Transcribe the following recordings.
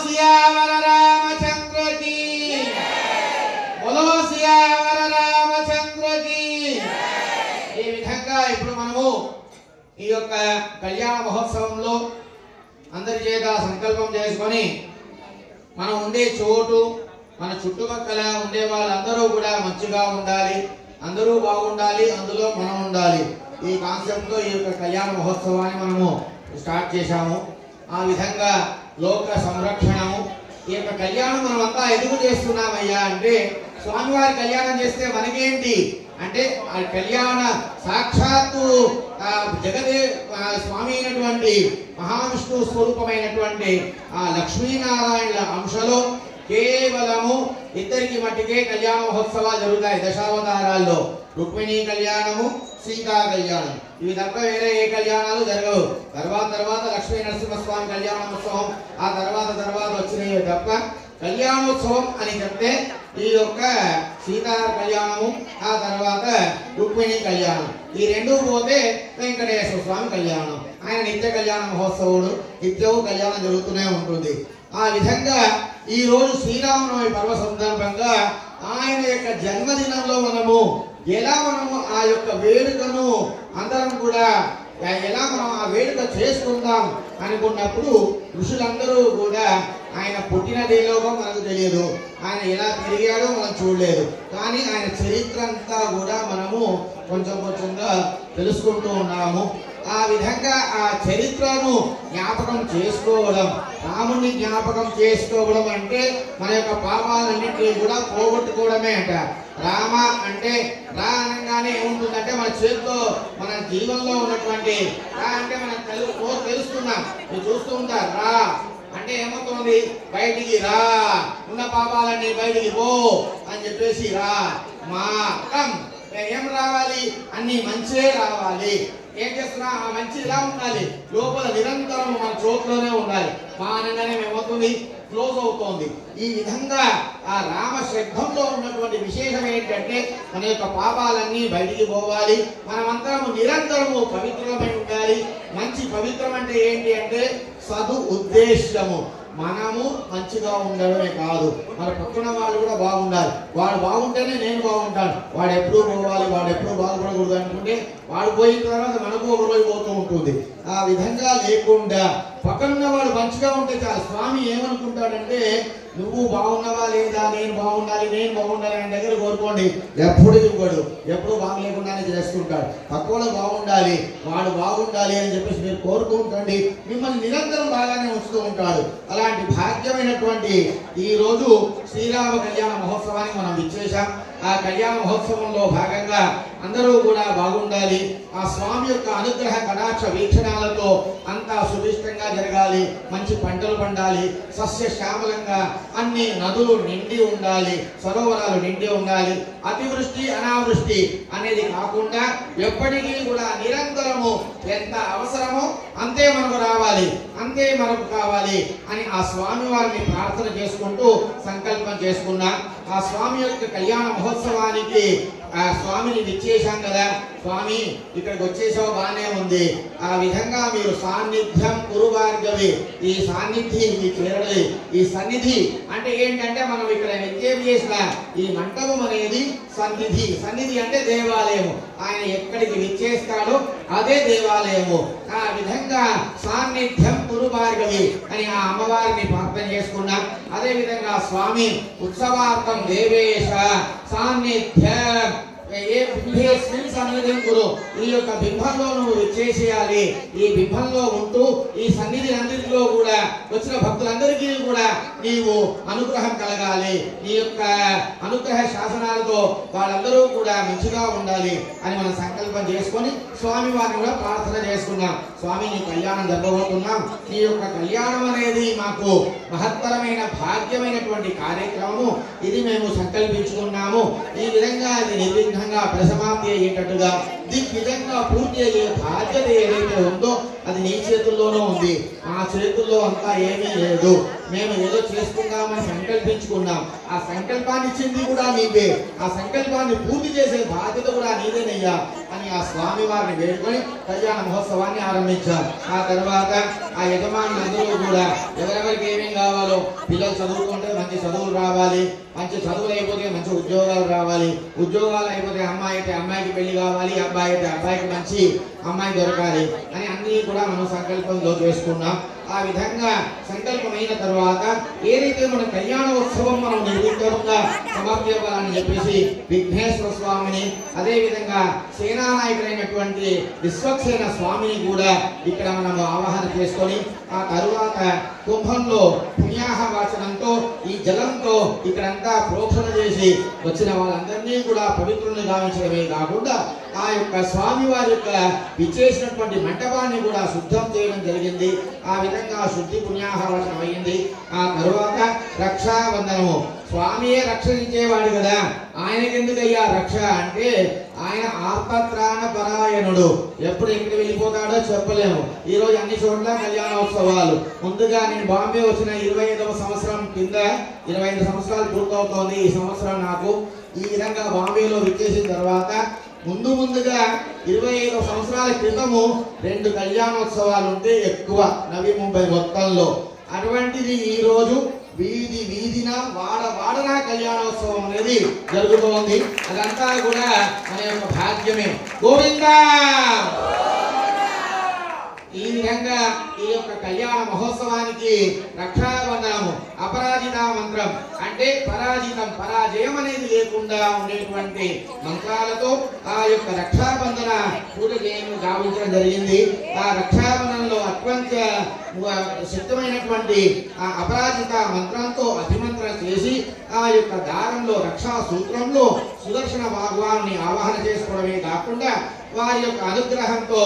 సియావర Ramachandra key బోలో సియావర Ramachandra key. ఈ విధంగా ఇప్పుడు మనము ఈ యొక్క కళ్యాణ మహోత్సవంలో అందరి చేత సంకల్పం చేసుకొని మనం ఉండే చోటు మన చుట్టుపక్కల ఉండే వాళ్ళందరూ కూడా మంచిగా ఉండాలి, అందరూ బాగుండాలి, అందులో మనం ఉండాలి. ఈ కాన్సెప్ట్ తో ఈ యొక్క కళ్యాణ మహోత్సవాన్ని మనము స్టార్ట్ చేశాము. ఆ విధంగా లోక సంరక్షణము ఈ యొక్క కళ్యాణం మనం అంతా ఎందుకు చేస్తున్నామయ్యా అంటే స్వామివారి కళ్యాణం చేస్తే మనకేంటి అంటే ఆ కళ్యాణ సాక్షాత్తు జగదే స్వామి అయినటువంటి మహావిష్ణువు స్వరూపమైనటువంటి ఆ లక్ష్మీనారాయణుల అంశలో కేవలము ఇద్దరికి మట్టికే కళ్యాణ మహోత్సవాలు జరుగుతాయి దశావతారాల్లో. రుక్మిణీ కళ్యాణము, సీతా కళ్యాణం, ఇవి తప్ప వేరే ఏ కళ్యాణాలు జరగవు. తర్వాత లక్ష్మీ నరసింహస్వామి కళ్యాణోత్సవం, ఆ తర్వాత వచ్చినవి తప్ప కళ్యాణోత్సవం అని చెప్తే ఈ యొక్క సీతా కళ్యాణము, ఆ తర్వాత రుక్మిణీ కళ్యాణం, ఈ రెండు పోతే వెంకటేశ్వర స్వామి కళ్యాణం. ఆయన నిత్య కళ్యాణ మహోత్సవుడు, నిత్యము కళ్యాణం జరుగుతూనే ఉంటుంది. ఆ విధంగా ఈ రోజు శ్రీరామనవమి పర్వ సందర్భంగా ఆయన యొక్క జన్మదినంలో మనము ఎలా ఆ యొక్క వేడుకను అందరం కూడా ఎలా మనం ఆ వేడుక చేసుకుందాం అనుకున్నప్పుడు ఋషులందరూ కూడా ఆయన పుట్టిన దేలోకం మనకు తెలియదు, ఆయన ఎలా తిరిగాడో మనం చూడలేదు, కానీ ఆయన చరిత్ర అంతా కూడా మనము కొంచెంగా తెలుసుకుంటూ ఉన్నాము. ఆ విధంగా ఆ చరిత్రను జ్ఞాపకం చేసుకోవడం, రాముని జ్ఞాపకం చేసుకోవడం అంటే మన యొక్క పాపాలన్నింటినీ కూడా పోగొట్టుకోవడమే అంట. రామ అంటే రా అనగానే ఏముంటుందంటే మన చేతిలో మన జీవనంలో ఉన్నటువంటి రా అంటే మనం తెలుస్తున్నాం. మీరు చూస్తూ ఉంటారు రా అంటే ఏమవుతుంది, బయటికి రా, ఉన్న పాపాలన్నీ బయటికి పో అని చెప్పేసి రా. మా కం ఏం రావాలి, అన్ని మంచే రావాలి. ఏం చేస్తున్నా ఆ మంచి ఇలా ఉండాలి, లోపల నిరంతరం మన చోట్లోనే ఉండాలి. మా అనగానే ఏమవుతుంది, క్లోజ్ అవుతోంది. ఈ విధంగా ఆ రామ శబ్దంలో ఉన్నటువంటి విశేషం ఏంటంటే మన యొక్క పాపాలన్నీ బయటికి పోవాలి, మనమంతరము నిరంతరము పవిత్రమై ఉండాలి. మంచి పవిత్రం అంటే ఏంటి అంటే సదు ఉద్దేశము, మనము మంచిగా ఉండడమే కాదు మన పక్కన వాళ్ళు కూడా బాగుండాలి. వాడు బాగుంటేనే నేను బాగుంటాను, వాడు ఎప్పుడు పోవాలి, వాడు ఎప్పుడు బాగుపడకూడదు అనుకుంటే వాడు పోయిన తర్వాత మనకు ఒక రోజు పోతూ ఉంటుంది. ఆ విధంగా లేకుండా పక్కన వాడు మంచిగా ఉంటే చాలు. స్వామి ఏమనుకుంటాడంటే నువ్వు బాగున్నావా లేదా, నేను బాగుండాలి ఆయన దగ్గర కోరుకోండి, ఎప్పుడు ఇవ్వడు, ఎప్పుడు బాగలేకుండానే చేసుకుంటాడు. పక్కవాడు బాగుండాలి, వాడు బాగుండాలి అని చెప్పేసి మీరు కోరుకుంటండి, మిమ్మల్ని నిరంతరం బాగానే ఉంచుతూ ఉంటాడు. అలాంటి భాగ్యమైనటువంటి ఈ రోజు శ్రీరామ కళ్యాణ మహోత్సవానికి మనం విచ్చేశాం. ఆ కళ్యాణ మహోత్సవంలో భాగంగా అందరూ కూడా బాగుండాలి, ఆ స్వామి యొక్క అనుగ్రహ కటాక్ష వీక్షణాలతో అంతా సుభిష్టంగా జరగాలి, మంచి పంటలు పండాలి, సస్య శ్యామలంగా అన్ని నదులు నిండి ఉండాలి, సరోవరాలు నిండి ఉండాలి. అతివృష్టి అనావృష్టి అనేది కాకుండా ఎప్పటికీ కూడా నిరంతరము ఎంత అవసరమో అంతే మనకు రావాలి, అంతే మనకు కావాలి అని ఆ స్వామి వారిని ప్రార్థన చేసుకుంటూ సంకల్పం చేసుకున్నా. ఆ స్వామి యొక్క కళ్యాణ మహోత్సవానికి ఆ స్వామిని విచ్చేశాం కదా, స్వామి ఇక్కడికి వచ్చేసావు బాగానే ఉంది, ఆ విధంగా మీరు సాన్నిధ్యం కురువార్గవి, ఈ సాన్నిధ్యం ఈ చేరడి ఈ సన్నిధి అంటే ఏంటంటే మనం ఇక్కడ నిత్యం చేసిన ఈ మంటపం అనేది సన్నిధి. సన్నిధి అంటే దేవాలయము, ఆయన ఎక్కడికి విచ్చేస్తాడో అదే దేవాలయము. ఆ విధంగా సాన్నిధ్యం కురువార్గవి అని ఆ అమ్మవారిని ప్రార్థన చేసుకున్నాం. అదే విధంగా స్వామి ఉత్సవార్థం దేవేశ సాన్నిధ్యం ఏ బింబేస్మిన్ సన్నిధిం కురు, ఈ యొక్క బింబంలో నువ్వు విచ్చేసేయాలి, ఈ బింబంలో ఉంటూ ఈ సన్నిధి అందరిలో కూడా వచ్చిన భక్తులందరికీ కూడా నీవు అనుగ్రహం కలగాలి, నీ యొక్క అనుగ్రహ శాసనాలతో వాళ్ళందరూ కూడా మంచిగా ఉండాలి అని మనం సంకల్పం చేసుకొని స్వామి వారిని కూడా ప్రార్థన చేసుకున్నాం. స్వామి నీ కళ్యాణం జరగబోతున్నాం, నీ యొక్క కళ్యాణం అనేది మాకు మహత్తరమైన భాగ్యమైనటువంటి కార్యక్రమము, ఇది మేము సంకల్పించుకున్నాము. ఈ విధంగా అది నిర్విఘ్నంగా పరిసమాప్తి అయ్యేటట్టుగా దిగ్విజంగా పూర్తి అయ్యే బాధ్యత ఏదైతే ఉందో అది నీ చేతుల్లోనూ ఉంది, మా చేతుల్లో అంతా ఏమీ లేదు. మేము ఏదో చేసుకుందామని సంకల్పించుకున్నాం. ఆ సంకల్పాన్ని ఇచ్చింది కూడా నీవే, ఆ సంకల్పాన్ని పూర్తి చేసే బాధ్యత కూడా నీదేనయ్యా అని ఆ స్వామి వారిని వేడుకొని కళ్యాణ మహోత్సవాన్ని ఆరంభించాం. ఆ తర్వాత ఆ యజమానులందరూ కూడా ఎవరెవరికి ఏమేం కావాలో, పిల్లలు చదువుకుంటే మంచి చదువులు రావాలి, మంచి చదువులు అయిపోతే మంచి ఉద్యోగాలు రావాలి, ఉద్యోగాలు అయిపోతే అమ్మాయి అయితే అమ్మాయికి పెళ్లి కావాలి, అబ్బాయి అయితే అబ్బాయికి మంచి అమ్మాయి దొరకాలి అని అన్నీ కూడా మనం సంకల్పంలో చేసుకున్నాం. ఆ విధంగా సంకల్పమైన తర్వాత ఏదైతే మన కళ్యాణోత్సవం మనం నిర్విఘ్నంగా సమాప్యవ్వాలని చెప్పేసి విఘ్నేశ్వర స్వామిని, అదే విధంగా సేనానాయకుడైనటువంటి విశ్వక్సేన స్వామిని కూడా ఇక్కడ మనం ఆవాహన చేసుకొని ఆ తరువాత కుంభంలో పుణ్యాహ వాచనంతో ఈ జలంతో ఇక్కడంతా ప్రోక్షణ చేసి వచ్చిన వాళ్ళందరినీ కూడా పవిత్రుల్ని గావించడమే కాకుండా ఆ యొక్క స్వామి వారి యొక్క విచ్చేసినటువంటి మంటపాన్ని కూడా శుద్ధం చేయడం జరిగింది. ఆ విధంగా శుద్ధి పుణ్యాహ వాచనం అయ్యింది. ఆ తరువాత రక్షాబంధనము, స్వామియే రక్షించేవాడు కదా, ఆయనకెందుకయ్యా రక్ష అంటే ఆయన ఆర్తత్రాణ పరాయణుడు, ఎప్పుడు ఎక్కడ వెళ్ళిపోతాడో చెప్పలేము. ఈ రోజు అన్ని చోట్ల కళ్యాణోత్సవాలు. ముందుగా నేను బాంబే వచ్చిన 25వ సంవత్సరం కింద 25 సంవత్సరాలు పూర్తవుతోంది ఈ సంవత్సరం నాకు. ఈ విధంగా బాంబేలో విచ్చేసిన తర్వాత ముందుగా 25 సంవత్సరాల క్రితము 2 కళ్యాణోత్సవాలు ఉంటే ఎక్కువ నవీ ముంబై మొత్తంలో. అటువంటిది ఈ రోజు వీధి వీధిన వాడన కళ్యాణోత్సవం అనేది జరుగుతోంది. అదంతా కూడా మన యొక్క భాగ్యమే. గోవిందా! ఈ విధంగా ఈ యొక్క కళ్యాణ మహోత్సవానికి రక్షాబంధనము అపరాజిత మంత్రం అంటే పరాజితం, పరాజయం అనేది లేకుండా ఉండేటువంటి మంత్రాలతో ఆ యొక్క రక్షాబంధన పూజ గావించడం జరిగింది. ఆ రక్షాబంధనంలో అత్యంత శక్తమైనటువంటి ఆ అపరాజిత మంత్రంతో అభిమంత్రం చేసి ఆ యొక్క దారంలో రక్షా సూత్రంలో సుదర్శన భగవాన్ని ఆవాహన చేసుకోవడమే కాకుండా వారి యొక్క అనుగ్రహంతో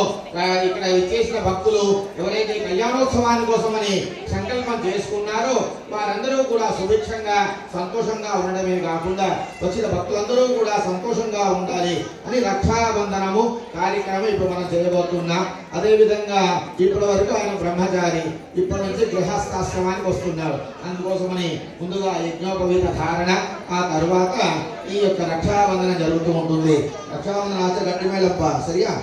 ఇక్కడ చేసిన భక్తులు ఎవరైతే కళ్యాణోత్సవాని కోసమని సంకల్పం చేసుకున్నారో వారందరూ కూడా సుభిక్షంగా సంతోషంగా ఉండడమే కాకుండా వచ్చిన భక్తులందరూ కూడా సంతోషంగా ఉండాలి అని రక్షాబంధనము కార్యక్రమం ఇప్పుడు మనం చేయబోతున్నాం. అదేవిధంగా ఇప్పటి వరకు ఆయన బ్రహ్మచారి, ఇప్పటి నుంచి గృహస్థాశ్రమానికి వస్తున్నారు. అందుకోసమని ముందుగా యజ్ఞోపవీత ధారణ, ఆ తర్వాత ఈ యొక్క రక్షాబంధన జరుగుతూ ఉంటుంది. రక్షాబంధన ఆచ గట్టి మేళప్ప సరియా.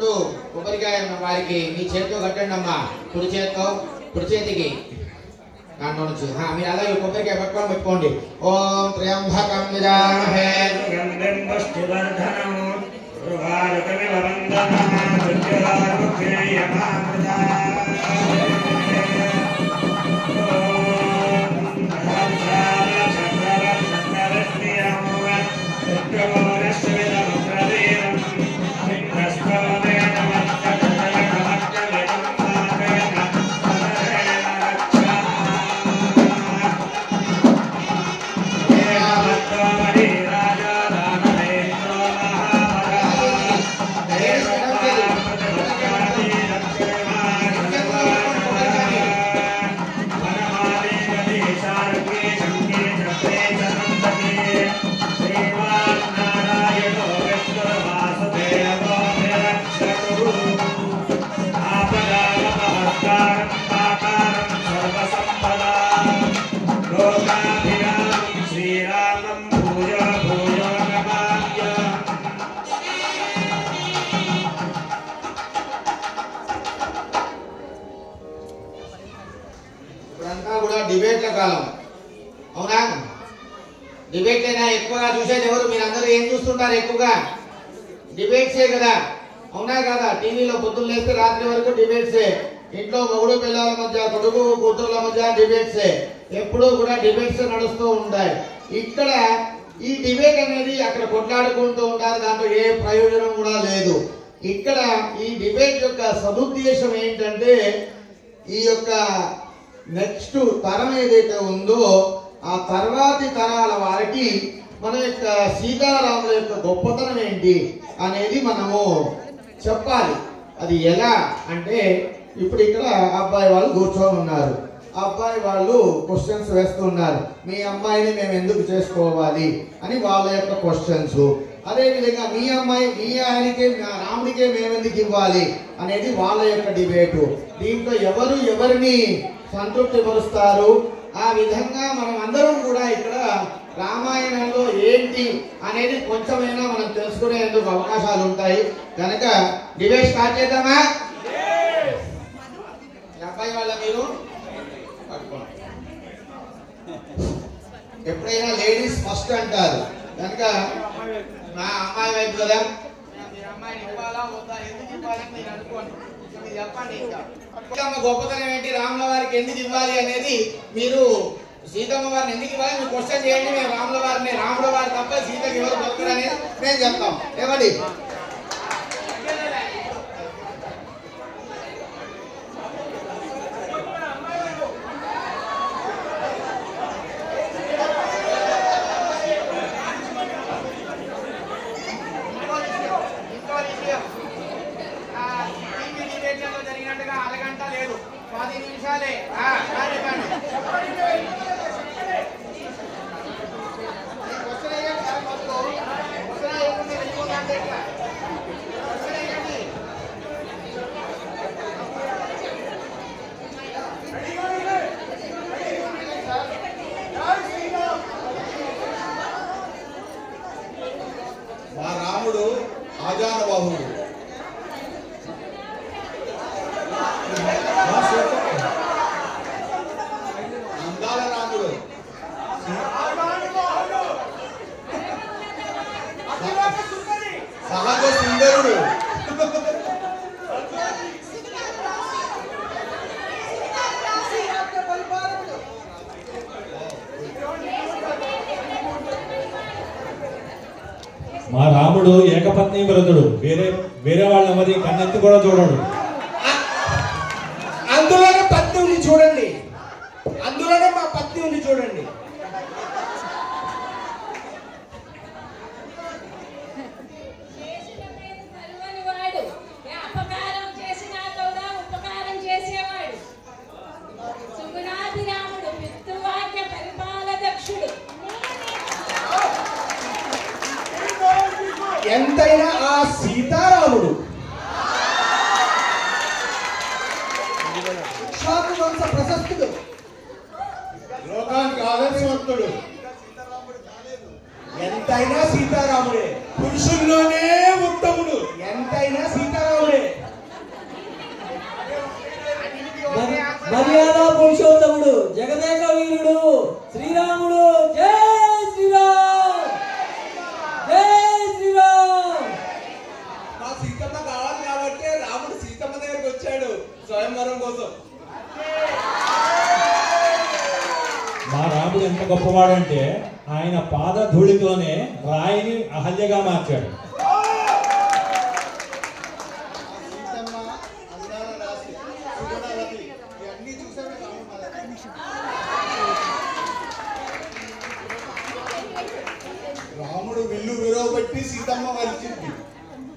ఇప్పుడు కొబ్బరికాయ వారికి మీ చేతితో కట్టండి అమ్మా, కుడి చేతికి దాంట్లో నుంచి మీరు అలాగే కొబ్బరికాయ పెట్టుకోండి. ఓం త్ర్యంబకం యజామహే డిబేట్ల కాలం అవునా? డిబేట్ అయినా ఎక్కువగా చూసేది ఎవరు? మీరందరూ ఏం చూస్తుంటారు? ఎక్కువగా డిబేట్సే కదా, అవునా కదా? టీవీలో పొద్దున్న లేస్తే రాత్రి వరకు డిబేట్సే, ఇంట్లో మొగుడు పిల్లల మధ్య, కొడుకు కూతుర్ల మధ్య డిబేట్సే, ఎప్పుడూ కూడా డిబేట్స్ నడుస్తూ ఉంటాయి. ఇక్కడ ఈ డిబేట్ అనేది అక్కడ కొట్లాడుకుంటూ ఉంటారు, దాంట్లో ఏ ప్రయోజనం కూడా లేదు. ఇక్కడ ఈ డిబేట్ యొక్క సదుద్దేశం ఏంటంటే ఈ యొక్క నెక్స్ట్ తరం ఏదైతే ఉందో ఆ తర్వాతి తరాల వారికి మన యొక్క సీతారాముల యొక్క గొప్పతనం ఏంటి అనేది మనము చెప్పాలి. అది ఎలా అంటే ఇప్పుడు ఇక్కడ అబ్బాయి వాళ్ళు కూర్చొని ఉన్నారు, అబ్బాయి వాళ్ళు క్వశ్చన్స్ వేస్తున్నారు. మీ అమ్మాయిని మేము ఎందుకు చేసుకోవాలి అని వాళ్ళ యొక్క క్వశ్చన్స్. అదేవిధంగా మీ అమ్మాయి మీ ఆయనకే రాముడికే మేము ఎందుకు ఇవ్వాలి అనేది వాళ్ళ యొక్క డిబేటు. దీంట్లో ఎవరు ఎవరిని సంతృప్తి పరుస్తారు, ఆ విధంగా మనం అందరం కూడా ఇక్కడ రామాయణంలో ఏంటి అనేది కొంచెమైనా మనం తెలుసుకునేందుకు అవకాశాలు ఉంటాయి. కనుక డిబేట్ స్టార్ట్ చేద్దామా? అబ్బాయి వాళ్ళ మీరు ఎప్పుడైనా లేడీస్ ఫస్ట్ అంటారు, కనుక నా అమ్మాయి వైపు కదా, మీరు అమ్మాయిని ఇవ్వాలా వద్దా, ఎందుకు ఇవ్వాలని నేను అనుకోండి, మీరు చెప్పండి. ఇంకా గొప్పతనం ఏంటి, రాముల వారికి ఎందుకు ఇవ్వాలి అనేది, మీరు సీతమ్మ వారిని ఎందుకు ఇవ్వాలి మీరు క్వశ్చన్ చేయండి. మేము రాముల వారి తప్ప సీతకి ఎవరు దొరకరు అనేది మేము చెప్తాం. ఏమండి? జరిగినట్టుగా అరగంట లేదు, 10 నిమిషాలే. మా రాముడు ఆజానబాహుడు, అందాల రాముడు, సహజ సుందరుడు, మా రాముడు ఏకపత్ని వ్రతుడు, వేరే వాళ్ళ మరి కన్నెత్తి కూడా చూడడు. అందులోనే పత్ని ఉంది చూడండి, అందులోనే మా పత్ని ఉంది చూడండి. ఎంతైనా ఆ సీతారాముడు ప్రశస్తుడు, లోకానికి ఆదర్శ స్వయంవరం కోసం. మా రాముడు ఎంత గొప్పవాడంటే ఆయన పాద ధూళితోనే రాయిని అహల్యగా మార్చాడు. సీతమ్మ అందాల రాశి సుగుణవతి ఇవన్నీ చూసామే రాముడు విల్లు విరవబట్టి సీతమ్మ వలిచింది.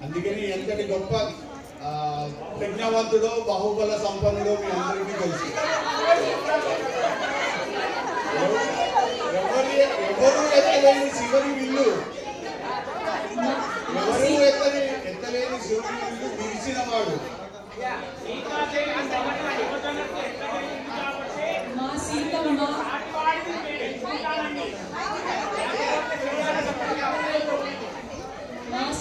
అందుకని ఎంతటి గొప్ప ప్రజ్ఞావంతుడో బాహుబల సంపన్నుడో మీ అందరికీ తెలుసు. ఎవరు ఎత్తలేని శివుని విల్లు, ఎవరు ఎత్తలేని శివుని విల్లు విరిచిన వాడు. మా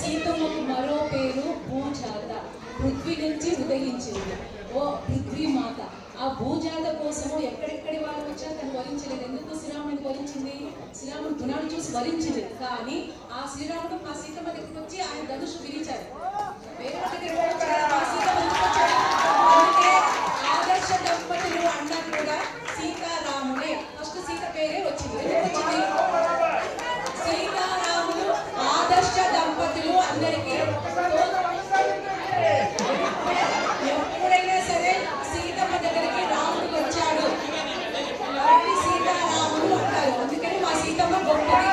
సీతమ్మకు మరో పేరు భూజాత. పృథ్వీ నుంచి ఉదయించింది. ఓ పృథ్వీ మాత. ఆ భూజాత కోసము ఎక్కడెక్కడి వారు వచ్చా తను వరించలేదు. ఎందుకు శ్రీరాముడిని వరించింది? శ్రీరాముడు గుణాలు చూసి వరించింది. కానీ ఆ శ్రీరాముడు మా సీతమ్మ దగ్గరికి వచ్చి ఆయన ధనుషు విరిచాడు. వేరే దగ్గరికి వచ్చాడు, మా సీతమ్మ వచ్చాడు. అందుకే ఆదర్శ దంపతులు అన్నా కూడా సీతారాముడే. ఫస్ట్ సీత పేరే వచ్చింది. ఎందుకు వచ్చింది? సీతారాములు ఆదర్శ దంపతులు అందరికీ ఎప్పుడైనా సరే సీతమ్మ దగ్గరికి రాముడు వచ్చాడు కాబట్టి సీతారాములు అంటారు. అందుకని మా సీతమ్మ గొప్పది.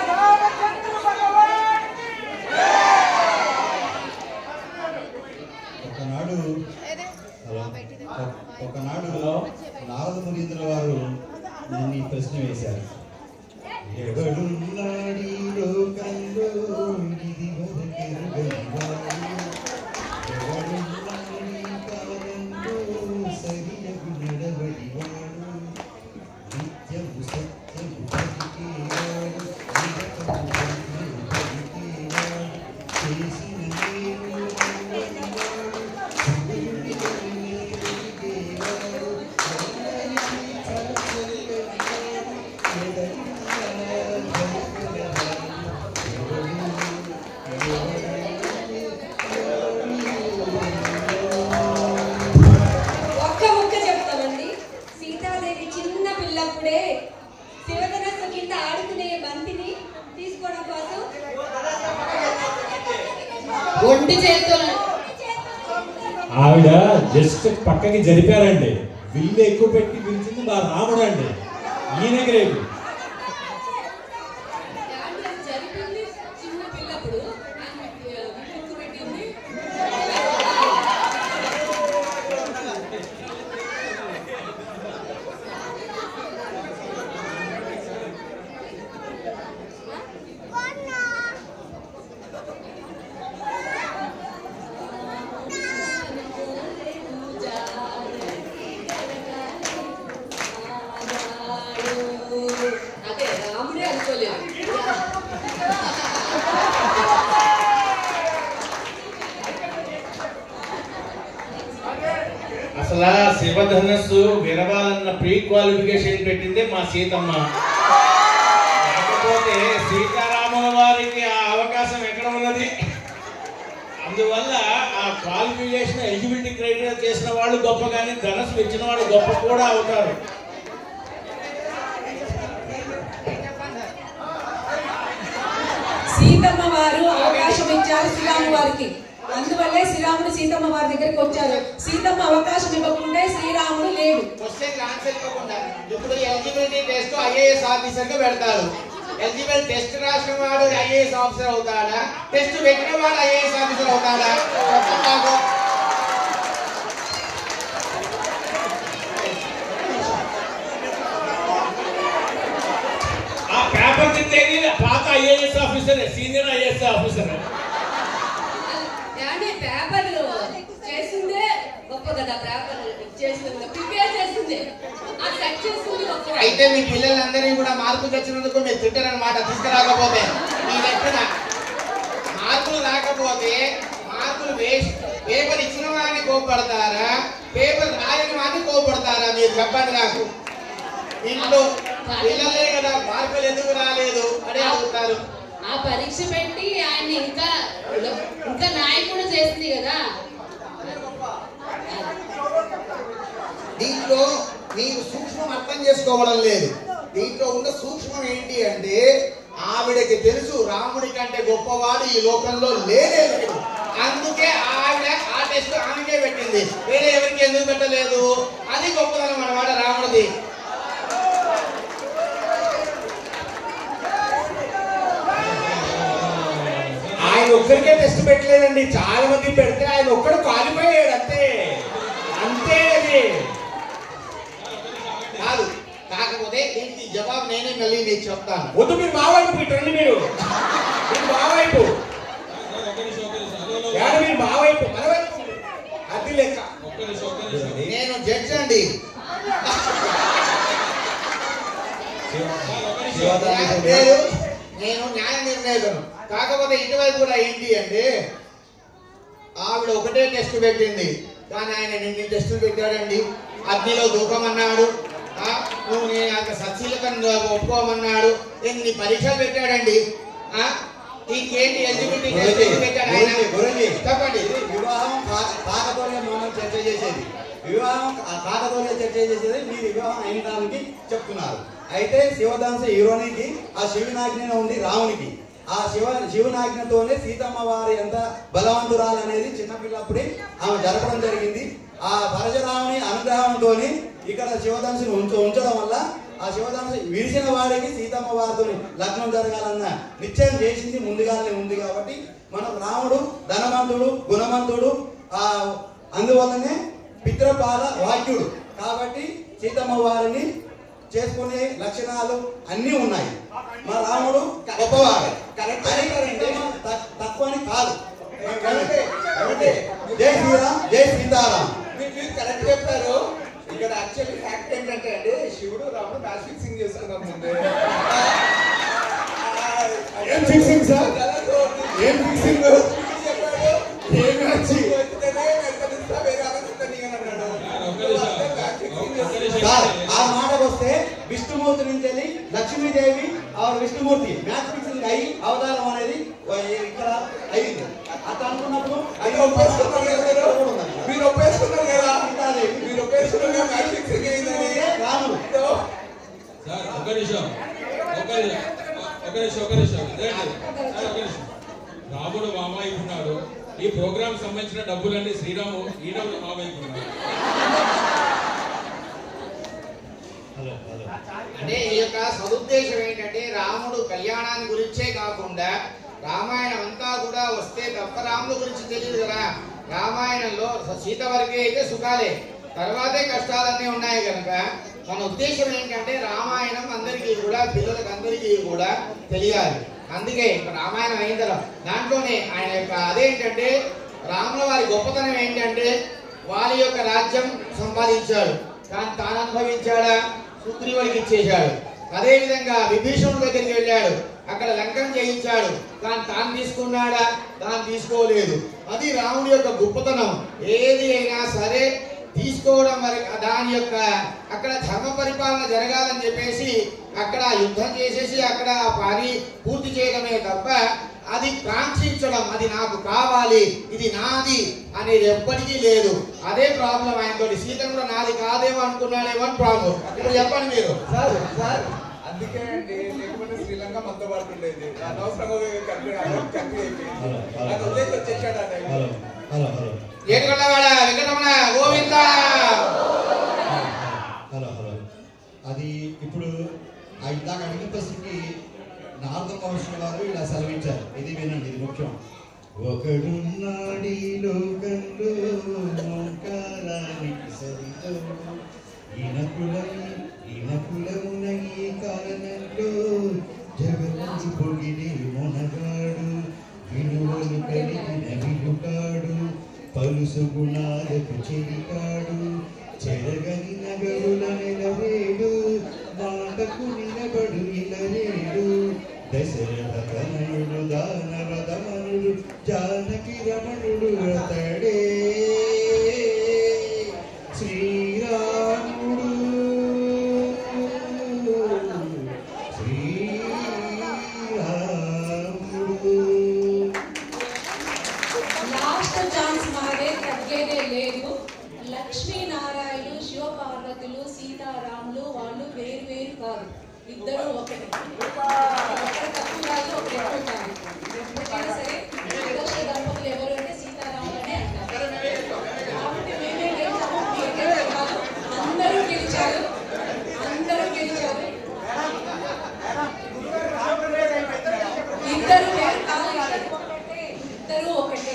ఒకనాడు నారద మునీంద్రుల వారు నన్ను ఈ ప్రశ్న వేశారు. ఎవడున్నాడి లోకంలో ఇది వరకెరుగనివాడు, ఎవడున్నాడి కాలంలో సరియగు నడవడివాడు, నిత్యము సత్యము పలికేవాడు, నిరతము ధర్మము పలికేవాడు, చేసిన మేలు నమ్మనివాడు, శివుని వలె వెలిగేవాడు, అందరికీ చల్లనివాడు, ఒక్క ముక్క చెప్తామండి. సీతాదేవి చిన్న పిల్లప్పుడే శివధనస్సు కింద ఆడుకునే బంతిని తీసుకోవడం కోసం ఒంటి చేతితో ఆవిడ జస్ట్ పక్కకి జరిపారండి. విల్లు ఎక్కువ పెట్టి పిలిచింది మా రాముడు అండి. ఈయన గ్రేట్. జరిపింది చిన్న పిల్లప్పుడు పెట్టింది. అదే రాముడే అనుకోలేదు. అసలు శివధనస్సు విరవాలన్న ప్రీ క్వాలిఫికేషన్ పెట్టిందే మా సీతమ్మ. లేకపోతే సీతారాముల వారికి ఆ అవకాశం ఎక్కడ ఉన్నది? అందువల్ల ఆ క్వాలిఫికేషన్ ఎలిజిబిలిటీ క్రైటీరియా చేసిన వాళ్ళు గొప్ప, కానీ ధనస్సు ఇచ్చిన వాళ్ళు గొప్ప కూడా అవుతారు. సీతమ్మ వారు అవకాశం ఇచ్చారు శ్రీరాము వారికి. అందువల్లే శ్రీరాముడు సీతమ్మ వారి దగ్గరికి వచ్చారు. సీతమ్మ అవకాశం ఇవ్వకుంటే శ్రీరాముడు లేడు. క్వశ్చన్ ఆన్సర్ ఇవ్వకుండా ఇప్పుడు ఎలిజిబిలిటీ టెస్ట్ ఐఏఎస్ ఆఫీసర్ గా పెడతారు. ఎలిజిబుల్ టెస్ట్ రాసిన వాడు ఐఏఎస్ ఆఫీసర్ అవుతాడా? టెస్ట్ పెట్టిన వాడు ఐఏఎస్ ఆఫీసర్ అవుతాడా? ఆ పేపర్ తిట్టేది పాత IAS officer, senior IAS officer. పేపర్లు చేసిందే గొప్ప కదా. పేపర్ చేసింది ప్రిపేర్ చేసింది, సెట్ చేసింది గొప్ప. అయితే మీ పిల్లలందరినీ కూడా మార్కులు తెచ్చినందుకు మీరు తిట్టారనమాట. తీసుకురాకపోతే మీ లెక్కన మార్కులు రాకపోతే మార్కులు వేస్ట్. పేపర్ ఇచ్చిన వాడిని కోపడతారా, పేపర్ రాయని వాడిని కోపడతారా? మీరు చెప్పండి నాకు. ఇంట్లో పిల్లలే కదా మార్కులు ఎందుకు రాలేదు అని అడుగుతారు. ఆ పరీక్ష పెట్టి ఆయన ఇంకా ఇంకా నాయకుడు చేసింది కదా. దీంట్లో మీరు సూక్ష్మం అర్థం చేసుకోవడం లేదు. దీంట్లో ఉన్న సూక్ష్మం ఏంటి అంటే ఆవిడకి తెలుసు రాముడి కంటే గొప్పవాడు ఈ లోకంలో లేలేదు. అందుకే ఆవిడ ఆ టెస్ట్ ఆమెకే పెట్టింది, వేరే ఎవరికి ఎందుకు పెట్టలేదు? అది గొప్పదనం అన్నమాట రాముడిది. ఆయన ఒక్కరికే టెస్ట్ పెట్టలేదండి, చాలా మంది పెడితే ఆయన ఒక్కడు క్వాలిఫై అయ్యాడు అంతే. అంతే అది కాదు. కాకపోతే దీనికి జవాబు నేనే మళ్ళీ మీకు చెప్తాను. వద్దు, మీరు మా వైపు ఇటండి, మీరు మా వైపు మీరు మా వైపు మన వైపు అది లెక్క. నేను జడ్జి అండి. నేను న్యాయ నిర్ణేతను. కాకపోతే ఇటువైపు కూడా ఏంటి అంటే ఆవిడ ఒకటే టెస్ట్ పెట్టింది, కానీ ఆయన ఎన్ని టెస్టులు పెట్టాడండి. అగ్నిలో దూకమన్నాడు, నువ్వు నేను సత్శీలకను ఒప్పుకోమన్నాడు, ఎన్ని పరీక్షలు పెట్టాడండి. ఇంకేంటి ఎలిజిబిలిటీ టెస్ట్ పెట్టాడు ఆయన. చెప్పండి. వివాహం కాకతోనే మనం చర్చ చేసేది, వివాహం కాకతోనే చర్చ చేసేది మీరు వివాహం అయిన దానికి చెప్తున్నారు. అయితే శివదాంశ హీరోనికి ఆ శివునాజ్ఞ ఉంది రామునికి. ఆ శివునాజ్ఞతోనే సీతమ్మ వారు ఎంత బలవంతురాలు అనేది చిన్నపిల్లప్పుడే ఆమె జరపడం జరిగింది. ఆ పరశురాముని అనుగ్రహంతో ఇక్కడ శివధనుసుని ఉంచడం వల్ల ఆ శివధనుసు విరిచిన వాడికి సీతమ్మ వారితో లగ్నం జరగాలన్న నిశ్చయం చేసింది ముందుగానే ఉంది. కాబట్టి మనం రాముడు ధనవంతుడు గుణవంతుడు, అందువల్లనే పితృపాల వాక్యుడు కాబట్టి సీతమ్మ వారిని చేసుకునే లక్షణాలు అన్నీ ఉన్నాయి. మా రాముడు గొప్పవాడు, తక్కువని కాదు. జై శ్రీరామ్, జై సీతారాం. మీరు కరెక్ట్ చెప్పారు. ఇక్కడ యాక్చువల్లీ ఫ్యాక్ట్ ఏంటంటే అండి, శివుడు రాముడు మ్యాచ్ ఫిక్సింగ్ చేసుకున్నాం ముందే. ఏం ఫిక్సింగ్ సార్? ఏం ఫిక్సింగ్? ఏం మ్యాచ్? ఆ మాటకు వస్తే విష్ణుమూర్తి నుంచి వెళ్ళి లక్ష్మీదేవి విష్ణుమూర్తి మ్యాచ్ ఫిక్సింగ్ అయ్యి అవతారం అనేది ఇక్కడ అయింది. అట్లా అనుకున్నప్పుడు మీరు ఒప్పేసుకున్నారు కదా, మీరు ఒప్పేసుకున్నారు మ్యాచ్ ఫిక్సింగ్ అయిందని. రాముడు సార్ ఒక నిమిషం. రాముడు మా వైపు ఉన్నాడు, ఈ ప్రోగ్రామ్ సంబంధించిన డబ్బులన్నీ శ్రీరాము ఈడవుడు మా వైపు ఉన్నాడు. అంటే ఈ యొక్క సదుద్దేశం ఏంటంటే రాముడు కళ్యాణాన్ని గురించే కాకుండా రామాయణం అంతా కూడా వస్తే తప్ప రాముడు గురించి తెలియదు కదా. రామాయణంలో సీత వరకే అయితే సుఖాలే, తర్వాతే కష్టాలన్నీ ఉన్నాయి కనుక మన ఉద్దేశం ఏంటంటే రామాయణం అందరికీ కూడా పిల్లలకు అందరికీ కూడా తెలియాలి. అందుకే రామాయణం అయిన తర్వాత దాంట్లోనే ఆయన యొక్క అదేంటంటే రాముల వారి గొప్పతనం ఏంటంటే వారి యొక్క రాజ్యం సంపాదించాడు, కానీ తాను అనుభవించాడా? సుగ్రీవుడికి ఇచ్చేశాడు. అదేవిధంగా విభీషణుడి దగ్గరికి వెళ్ళాడు, అక్కడ లంకం చేయించాడు, కానీ తాను తీసుకున్నాడా? తాను తీసుకోలేదు. అది రాముడి యొక్క గొప్పతనం. ఏది అయినా సరే తీసుకోవడం వరకు దాని యొక్క అక్కడ ధర్మ పరిపాలన జరగాలని చెప్పేసి అక్కడ యుద్ధం చేసేసి అక్కడ ఆ పని పూర్తి చేయడమే తప్ప అది కాంక్షించడం, అది నాకు కావాలి, ఇది నాది అనేది ఎప్పటికీ లేదు. అదే ప్రాబ్లం ఆయనతో. సీత కూడా నాది కాదేమో అనుకున్నాడేమో అని ప్రాబ్లం. ఇప్పుడు చెప్పండి మీరు. సార్ అందుకే అండి, లేకపోతే శ్రీలంక మొత్తం పడుతుండేది. అనవసరంగా కంట్రీ అయిపోయింది. నాకు వదిలేసి వచ్చేసాడు ఆ టైం. ఏడుకొండవాడ వెంకటరమణ గోవింద. హలో అది ఇప్పుడు ఇందాక అడిగిన ప్రశ్నకి నారద మహర్షుల వారు ఇలా సెలవిచ్చారు. ఇది వినండి, ఇది ముఖ్యం. ఒకడున్నాడి లోకంలో ఓంకారానికి సరితో ఇనకులమున ఈ కారణంలో జగమంచు పొగిడి మొనగాడు విలువలు కలిగిన విలుకాడు పలుసు గుణాలకు చెరికాడు చెరగని నగరుల నెలవేడు మాటకు నిలబడు ఇలరేడు దశరథ తనయుడు దానవ దమనుడు జానకి రమణుడు అతడే శ్రీరాముడు. లాస్ట్ ఛాన్స్ మాదే, తగ్గేదే లేదు. లక్ష్మీనారాయణ శివపార్వతులు ఇద్దరు ఒకటి. ఒకటి తక్కువ కాదు, ఒకటి ఎక్కువ కాదు. ఎప్పటికైనా సరే ఆదర్శ దంపతులు ఎవరు అంటే సీతారాములనే అంటారు. కాబట్టి మేమే గెలిచాము, మీరే కాదు, అందరూ గెలిచారు, అందరూ గెలిచారు. ఇద్దరు వేరు కాదు, ఇద్దరు ఒకటే.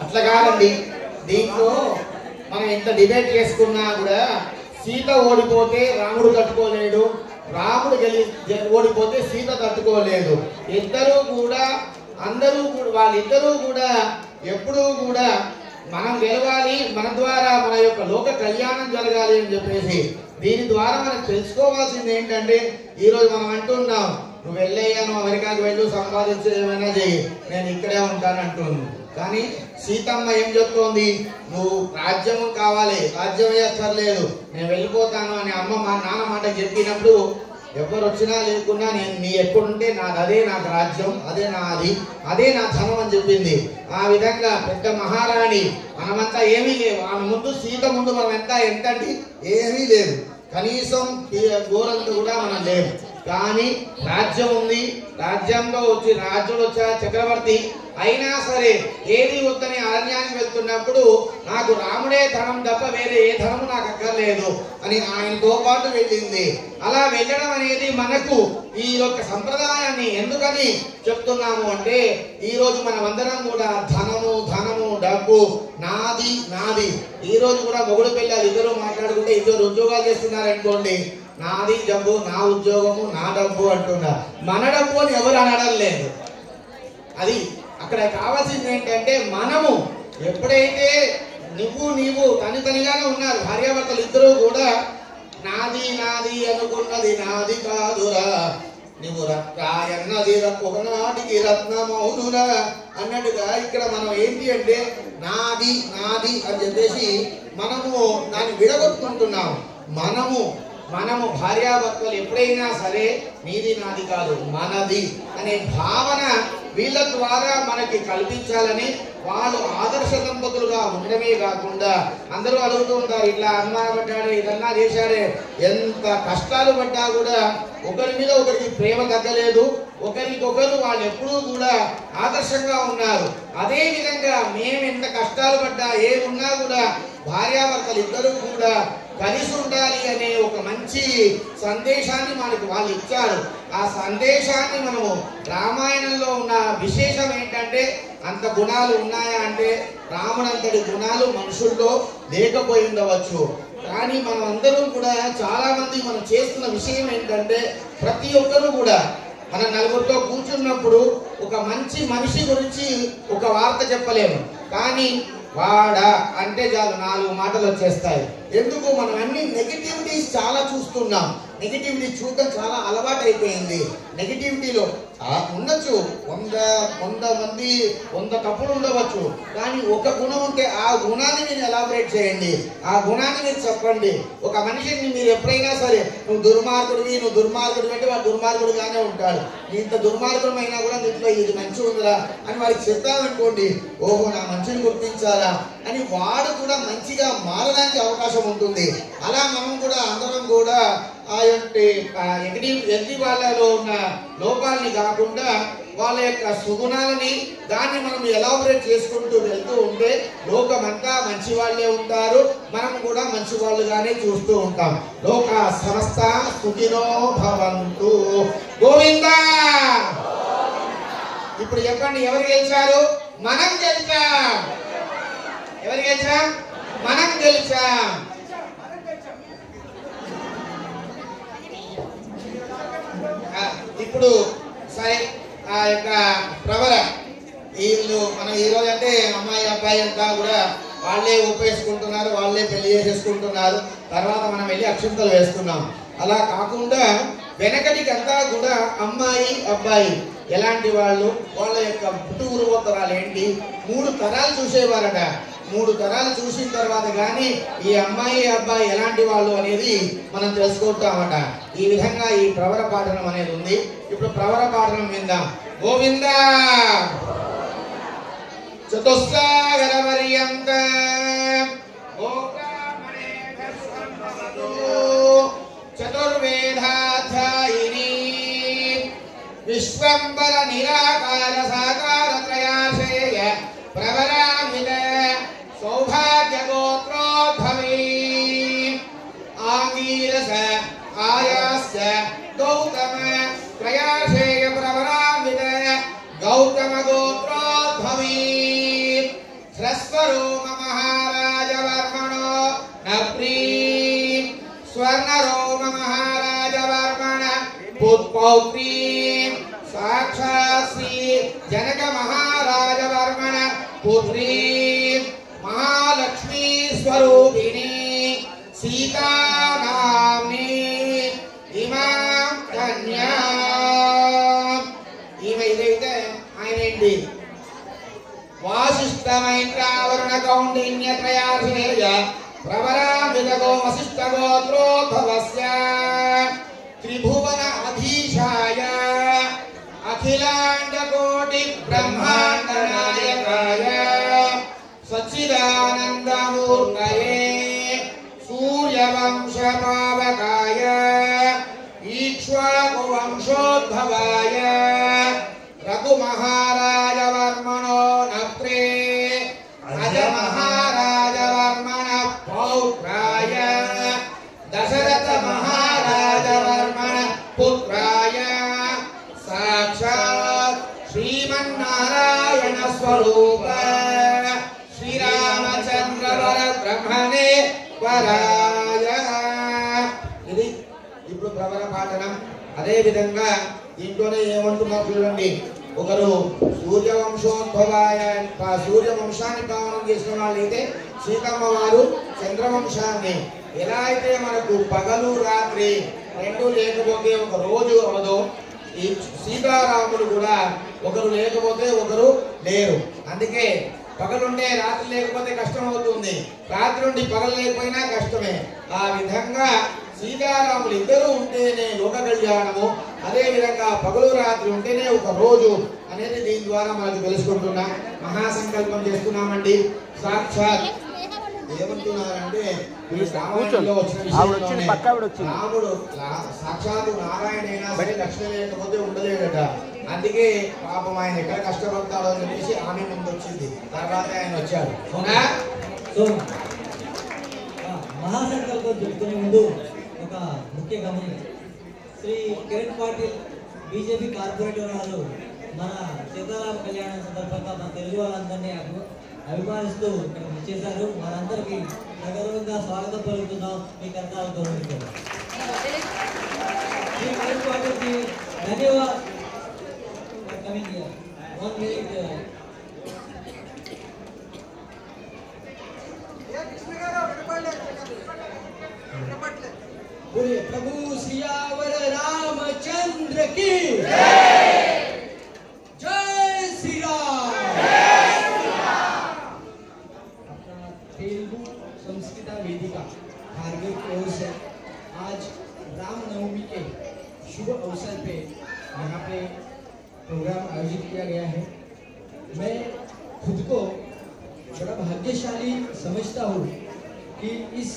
అట్లా కాదండి. దీంట్లో మనం ఎంత డిబేట్ చేసుకున్నా కూడా సీత ఓడిపోతే రాముడు తట్టుకోలేడు, రాముడు ఓడిపోతే సీత తట్టుకోలేదు. ఇద్దరూ కూడా అందరూ కూడా వాళ్ళిద్దరూ కూడా ఎప్పుడూ కూడా మనం గెలవాలి, మన ద్వారా మన యొక్క లోక కళ్యాణం జరగాలి అని చెప్పేసి దీని ద్వారా మనం తెలుసుకోవాల్సింది ఏంటంటే ఈరోజు మనం అంటున్నాం, నువ్వు వెళ్ళయ్యా, నువ్వు అమెరికాకి వెళ్ళు, సంపాదించు, ఏమైనా చెయ్యి, నేను ఇక్కడే ఉంటాను అంటుంది. కానీ సీతమ్మ ఏం చెప్తోంది, నువ్వు రాజ్యం కావాలి, రాజ్యమే అక్కర్లేదు, నేను వెళ్ళిపోతాను అని అమ్మ మా నాన్న మాట చెప్పినప్పుడు ఎవరు వచ్చినా లేకున్నా నేను నీ ఎక్కడుంటే నాది, అదే నాకు రాజ్యం, అదే నాది, అదే నా ధనం అని చెప్పింది. ఆ విధంగా పెద్ద మహారాణి, మనమంతా ఏమీ లేవు, ఆమె ముందు సీత ముందు మనం ఎంత అండి ఏమీ లేదు, కనీసం గోరంత కూడా మనం లేవు. కానీ రాజ్యం ఉంది, రాజ్యంలో రాజ్యం వచ్చా చక్రవర్తి అయినా సరే ఏది వద్దని అరణ్యానికి వెళ్తున్నప్పుడు నాకు రాముడే ధనం తప్ప వేరే ఏ ధనము నాకు అక్కర్లేదు అని ఆయనతో పాటు వెళ్ళింది. అలా వెళ్ళడం అనేది మనకు ఈ యొక్క సంప్రదాయాన్ని ఎందుకని చెప్తున్నాము అంటే ఈరోజు మనమందరం కూడా ధనము ధనము డబ్బు నాది నాది. ఈ రోజు కూడా మొగుడు పిల్లలు ఇద్దరు మాట్లాడుకుంటే ఇద్దరు ఉద్యోగాలు చేస్తున్నారు అనుకోండి, నాది డబ్బు, నా ఉద్యోగము, నా డబ్బు అంటున్నారు. మన డబ్బు అని ఎవరు అనడం లేదు. అది అక్కడ కావాల్సింది ఏంటంటే మనము ఎప్పుడైతే నీవు తనిగానే ఉన్నారు, భార్యాభర్తలు ఇద్దరు కూడా నాది నాది అనుకున్నది నాది కాదురా, నువ్వు రాయన్నది ఒకనాటికి రత్నమౌనురా అన్నట్టుగా ఇక్కడ మనం ఏంటి అంటే నాది నాది అని చెప్పేసి మనము దాన్ని విడగొట్టుకుంటున్నాము. మనము భార్యాభర్తలు ఎప్పుడైనా సరే నీది నాది కాదు, మనది అనే భావన వీళ్ళ ద్వారా మనకి కల్పించాలని వాళ్ళు ఆదర్శ దంపతులుగా ఉండడమే కాకుండా అందరూ అడుగుతూ ఉంటారు, ఇట్లా అనుమానపడ్డాడే, ఇదన్నా చేశాడే, ఎంత కష్టాలు పడ్డా కూడా ఒకరి మీద ఒకరికి ప్రేమ తగ్గలేదు, ఒకరికొకరు వాళ్ళు ఎప్పుడూ కూడా ఆదర్శంగా ఉన్నారు. అదే విధంగా మేము ఎంత కష్టాలు పడ్డా ఏమున్నా కూడా భార్యాభర్తలు ఇద్దరు కూడా కలిసి ఉండాలి అనే ఒక మంచి సందేశాన్ని మనకు వాళ్ళు ఇచ్చారు. ఆ సందేశాన్ని మనము రామాయణంలో ఉన్న విశేషం ఏంటంటే అంత గుణాలు ఉన్నాయా అంటే రామునంతటి గుణాలు మనుషుల్లో లేకపోయి ఉండవచ్చు. కానీ మనం అందరం కూడా చాలా మంది మనం చేస్తున్న విషయం ఏంటంటే ప్రతి ఒక్కరూ కూడా మన నలుగురితో కూర్చున్నప్పుడు ఒక మంచి మనిషి గురించి ఒక వార్త చెప్పలేము, కానీ వాడా అంటే చాలు 4 మాటలు వచ్చేస్తాయి. ఎందుకు మనం అన్ని నెగిటివిటీస్ చాలా చూస్తున్నాం, నెగిటివిటీ చూడటం చాలా అలవాటు అయిపోయింది. నెగిటివిటీలో ఉండొచ్చు 100 మంది 100 తప్పులు ఉండవచ్చు, కానీ ఒక గుణం ఉంటే ఆ గుణాన్ని మీరు ఎలాబరేట్ చేయండి, ఆ గుణాన్ని మీరు చెప్పండి. ఒక మనిషిని మీరు ఎప్పుడైనా సరే నువ్వు దుర్మార్గుడివి అంటే వాడు దుర్మార్గుడుగానే ఉంటాడు. నీ ఇంత దుర్మార్గుడు అయినా కూడా నీట్లో ఇది మంచి ఉందిరా అని వాడికి చెప్తామనుకోండి, ఓహో నా మంచిని గుర్తించాలా అని వాడు కూడా మంచిగా మారడానికి అవకాశం ఉంటుంది. అలా మనం కూడా అందరం కూడా ఆ యొక్క ఎదుటి వాళ్ళలో ఉన్న లోపాలని కాకుండా వాళ్ళ యొక్క సుగుణాలని దాన్ని మనం ఎలాబరేట్ చేసుకుంటూ వెళ్తూ ఉంటే లోకమంతా మంచి వాళ్ళే ఉంటారు, మనం కూడా మంచి వాళ్ళుగానే చూస్తూ ఉంటాం. లోక సమస్త సుఖినో భవంతు. గోవిందా. ఇప్పుడు చెప్పండి, ఎవరు గెలిచారు? మనం గెలిచాం. ఎవరు గెలిచాం? మనం గెలిచాం. ఇప్పుడు సరే ఆ యొక్క ప్రవర వీళ్ళు మనం ఈరోజు అంటే అమ్మాయి అబ్బాయి అంతా కూడా వాళ్ళే ఒప్పేసుకుంటున్నారు, వాళ్ళే పెళ్లి చేసేసుకుంటున్నారు, తర్వాత మనం వెళ్ళి అక్షింతలు వేస్తున్నాం. అలా కాకుండా వెనకటికి అంతా కూడా అమ్మాయి అబ్బాయి ఎలాంటి వాళ్ళు, వాళ్ళ యొక్క పుట్టుగురుతరాలు ఏంటి, 3 తరాలు చూసేవారట. 3 తరాలు చూసిన తర్వాత కానీ ఈ అమ్మాయి అబ్బాయి ఎలాంటి వాళ్ళు అనేది మనం తెలుసుకుంటామట. ఈ విధంగా ఈ ప్రవర పాఠనం అనేది ఉంది. ఇప్పుడు ప్రవర పాఠనం విందాం. గోవిందా. చతుస్సాగర పర్యంత గోబ్రాహ్మణేభ్యః दिगंबर निराकार साकार त्रयाशेय प्रवरामित सौभाग्य गोत्रोद्भवी आंगीरस आयास्य गौतम त्रयाशेय प्रवरामित गौतम गोत्रोद्भवी ह्रस्वरोम महाराज वर्मणो नप्री स्वर्णरोम महाराज वर्मण पुत्रपौत्री साक्षात् श्री जनक महाराज वर्मण पुत्री महालक्ष्मी स्वरूपिणी सीता नाम्नी इमां कन्या इदैते आयनेंडी वासिष्ठ मैत्रावरुण कौंडिन्य त्रयाशेय प्रवरामितगो वसिष्ठ गोत्रोद्भवस्य त्रिभुवन अधीशाय अखिलांड कोटि ब्रह्मांड नायकाय सच्चिदानंद मूर्तये सूर्यवंश पावकाय इक्ष्वाकु वंशोद्भवाय रघु महाराज वर्मणो नप्रे अज महाराज वर्मण पौत्राय दशरथ महाराज वर्मण पुत्राय साक्षात् श्रीमन्नारायण स्वरूप श्रीरामचंद्र वर ब्रह्मणे वराय ఇది ఇప్పుడు ప్రవర పాఠనం అదే విధంగా ఇంట్లోనే ఏమంటున్నారు చూడండి ఒకరు సూర్యవంశోద్భవాయ సూర్యవంశాన్ని పావనం చేసిన వాళ్ళైతే సీతమ్మ వారు చంద్రవంశాన్ని ఎలా అయితే మనకు పగలు రాత్రి రెండు లేకపోతే ఒక రోజు అవదో ఈ సీతారాములు కూడా ఒకరు లేకపోతే ఒకరు లేరు అందుకే పగలుండే రాత్రి లేకపోతే కష్టం అవుతుంది రాత్రి నుండి పగలు లేకపోయినా కష్టమే ఆ విధంగా సీతారాములు ఇద్దరు ఉంటేనే లోక కళ్యాణము అదే విధంగా పగలు రాత్రి ఉంటేనే ఒక రోజు అనేది దీని ద్వారా మనకు తెలుసుకుంటున్నాం మహాసంకల్పం చేస్తున్నామండి సాక్షాత్ ఏమంటున్నారంటే ఈ రామాయణంలో వచ్చిన విషయంలోనే రాముడు సాక్షాత్తు నారాయణైనా సరే లక్ష్మి లేకపోతే ఉండలేడట అందుకే పాపం ఆయన ఎక్కడ కష్టపడతాడో అని చెప్పేసి ఆమె ముందు వచ్చింది తర్వాత ఆయన వచ్చాడు అవునా సో మహాసంకల్పం చెప్తున్న ముందు ఒక ముఖ్య గమనిక శ్రీ కిరణ్ పాటిల్ బీజేపీ కార్పొరేటర్ వాళ్ళు మన సీతారామ కళ్యాణం సందర్భంగా మన తెలుగు వాళ్ళందరినీ అభిమానిస్తూ ఇక్కడ వచ్చేసారు మనందరికీ సగర్వంగా స్వాగతం పలుకుతున్నాం మీ కర్తాలు గౌరవించారు శ్రీ కిరణ్ పాటిల్కి ధన్యవాదాలు కమింగ్ హియర్ 1 minute बोले प्रभु सियावर रामचंद्र की जय श्री राम। अपना तेलुगु संस्कृत वेदिका भार्गव की ओर से आज रामनवमी के शुभ अवसर पे यहाँ पे प्रोग्राम आयोजित किया गया है। मैं खुद को बड़ा भाग्यशाली समझता हूँ कि इस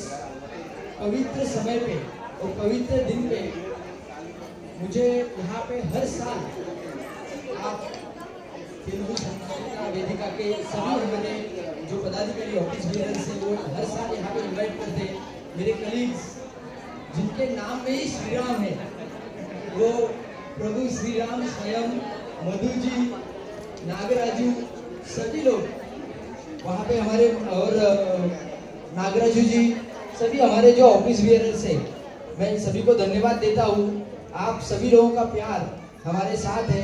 पवित्र समय पे और पवित्र दिन पे मुझे यहाँ पे हर साल आप तेलुगु संस्कृत वेदिका के सभी हमारे जो पदाधिकारी ऑफिस बेरर्स हैं वो हर साल यहाँ पे इन्वाइट करते हैं। मेरे कलीग्स जिनके नाम में ही श्री राम है वो प्रभु श्री राम स्वयं मधु जी नागराजू सभी लोग वहाँ पे हमारे और नागराजू जी सभी हमारे जो ऑफिस बेयरर्स हैं मैं सभी को धन्यवाद देता हूँ। आप सभी लोगों का प्यार हमारे साथ है।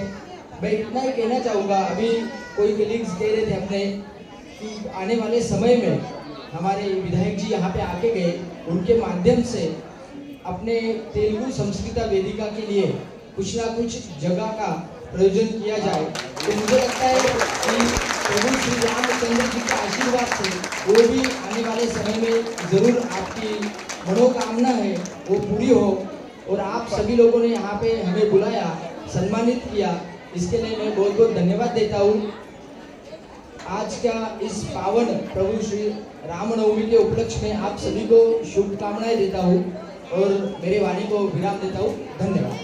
मैं इतना ही कहना चाहूँगा अभी कोई कलीग्स कह रहे थे हमने कि आने वाले समय में हमारे विधायक जी यहाँ पे आके गए उनके माध्यम से अपने तेलुगु संस्कृत वेदिका के लिए कुछ ना कुछ जगह का प्रयोजन किया जाए तो मुझे लगता है कि प्रभु श्री रामचंद्र जी का आशीर्वाद से वो भी आने वाले समय में जरूर आपकी मनोकामना है वो पूरी हो। और आप सभी लोगों ने यहाँ पे हमें बुलाया सम्मानित किया इसके लिए मैं बहुत बहुत धन्यवाद देता हूँ। आज का इस पावन प्रभु श्री रामनवमी के उपलक्ष्य में आप सभी को शुभकामनाएं देता हूँ और मेरे वाणी को विराम देता हूँ। धन्यवाद।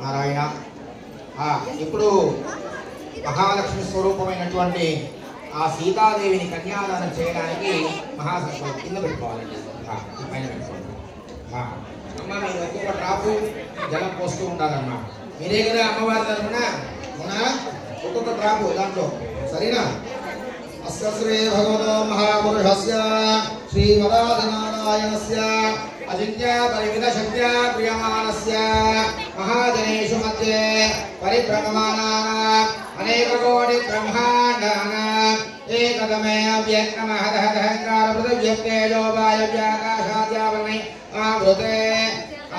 నారాయణ. ఇప్పుడు మహాలక్ష్మి స్వరూపమైనటువంటి ఆ సీతాదేవిని కన్యాదానం చేయడానికి మహాసంకల్పం కింద పెట్టుకోవాలండి. పైన పెట్టుకోండి. అమ్మ మీరు ఒక్కొక్క డ్రాపు జలం పోస్తూ ఉండాలమ్మా. మీరే కదా అమ్మవారి తరఫున ఒక్కొక్క డ్రాపు దాంట్లో, సరేనా? అస్య శ్రీ భగవతో మహాపురుషస్య శ్రీమదాదినారాయణస్య అజింక్య పరిమిత శక్త్యా ప్రియమానస్య మహాజనేషు మధ్యే పరిభ్రమమానానాం అనేక కోటి బ్రహ్మాండానాం ఏకదమే అవ్యక్తమహదహదహంకార పృథివ్యక్తేజో వాయవ్యాకాశాద్యావరణై ఆవృతే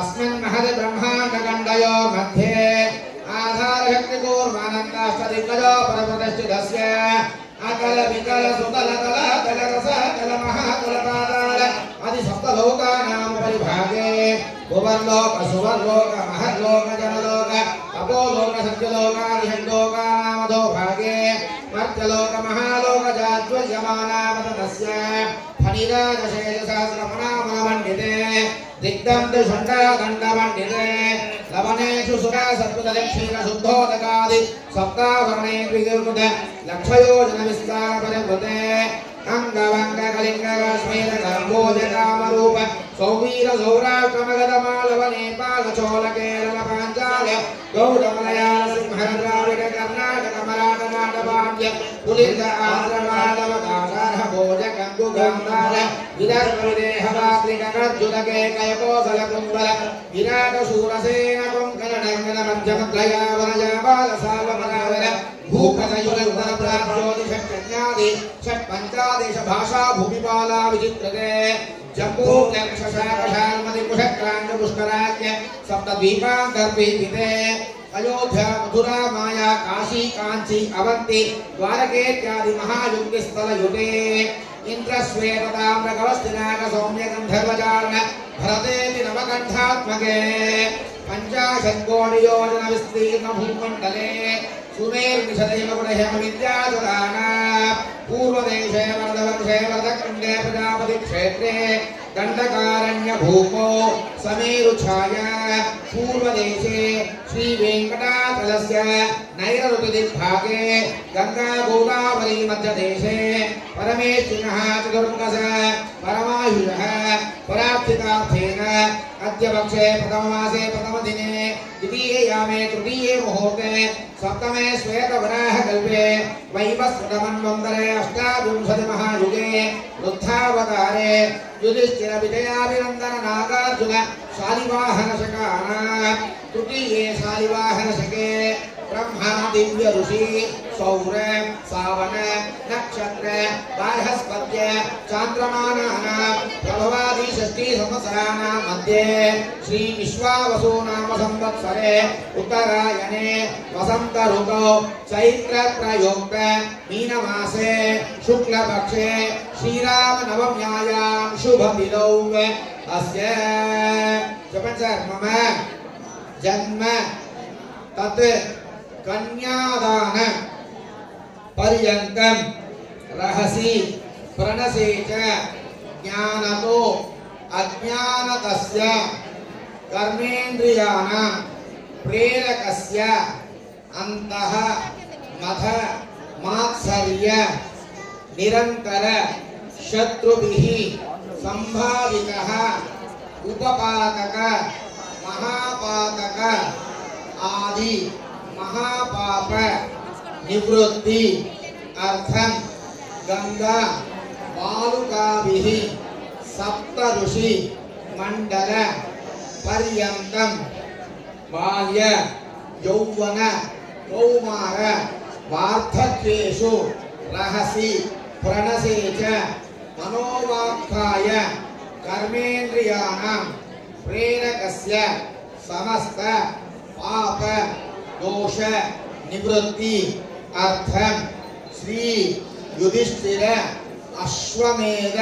అస్మిన్ మహద్ బ్రహ్మాండఖండయో మధ్యే ఆధారశక్తి కూర్మానందాష్టదిగ్గజో పరమప్రతిష్ఠితస్య అకల వికల సుకల కల కల రస కల మహాకల పాతాళ ఆది సప్తలోకానాం పరిభాగే భువర్లోక సువర్లోక మహర్లోక జనలోక తపోలోక సత్యలోకాది షడ్లోకానామధో భాగే మర్త్యలోక మహాలోక జాత్వయమానామతస్య ఫణిరాజశేషసహస్రమణామణమండితే దిగ్ధంతు షण्डदण्डमण्डिते लवणेषु सुरसत्पदक्षीरशुद्धोदकादि सप्तावरणे द्विगुरुद लक्षयोजनविस्तारपरिवृते अंगवंगकलिंगकाश्मीरकर्मोजकामरूप सौवीर सौराष्ट्रमगधमालवनेपालचोलकेरल पाञ्चाल गौडमलयाल सिंहर द्राविड कर्णाटक मराठ नाटपाण्ड्य पुलिंद आंध्रमालवकाशार्ह भोज गंगु गांधार विदर्भ विदेहवात्रिक कर्जुदके कयकोसल कुंबल विराट शूरसेन कोंकण डंगन मध्यमद्रया वनजाबाल साल्वमरावर भूपतयुरंतर प्राप्योदिषट्कन्यादि षट्पञ्चादेश भाषा भूमिपाला विचित्रते जम्बू क्षशाकशाल्मति कुशक्रांड पुष्कराज्य सप्तद्वीपान्तर्पीठिते अयोध्या मथुरा माया काशी कांची अवंती द्वारके इत्यादि महायुक्तिस्थलयुते इंद्रश्वेतताम्रकवस्तिनाक सौम्य गंधर्वचारण भरतेति नवकण्ठात्मके पंचाशत्कोटियोजन विस्तीर्ण भूमण्डले सुमेर्निषदैव गुणहेम विद्याददाना पूर्वदेशे वरदवंशे वरदखण्डे प्रजापति क्षेत्रे दण्डकारण्य भूमौ समेरुछाया पूर्वदेशे श्री वेंकटाचलस्य नैऋतिदिग्भागे गंगा गोदावरी मध्यदेशे परमेष्ठिनः चतुर्मुखः परमायुषः परार्थितार्थेन अद्य पक्षे प्रथममासे प्रथमदिने द्वितीये तृतीये मुहूर्ते सप्तमे श्वेतवराहकल्पे वैवस्वतमन्वन्तरे अष्टाविंशति महायुगे वृद्धावतारे युधिष्ठिर विजयाभिनन्दन नागार्जुन शालिवाहनशकानां तृतीये शालिवाहनशके ब्रह्मा दिव्य ऋषि सौर सावन नक्षत्र बार्हस्पत्य चांद्रमानानां प्रभवादि षष्ठी संवत्सराणां मध्ये श्री विश्वावसु नाम संवत्सरे उत्तरायणे वसंत ऋतौ चैत्र प्रयुक्त मीनमासे शुक्लपक्षे श्रीराम नवम्यायां शुभतिथौ अस्य मम जन्म तत् कन्यादान पर्यंतं रहसि प्रणसे च ज्ञानतो अज्ञानतस्य कर्मेन्द्रियाणां प्रेरकस्य अन्तः मथ मात्सर्य निरंतर शत्रुभिः संभावितः उपपातक महापातक आदि महापाप निवृत्ति अर्थम गंगा बालुकाभिः सप्त ऋषि मंडल पर्यंतं बाल्य यौवन कौमार वार्धक्येषु रहसि प्रणसे च मनोवाक्काय कर्मेन्द्रियाणां प्रेरकस्य समस्त पाप दोष निवृत्ति अर्थम श्री युधिष्ठिर अश्वमेध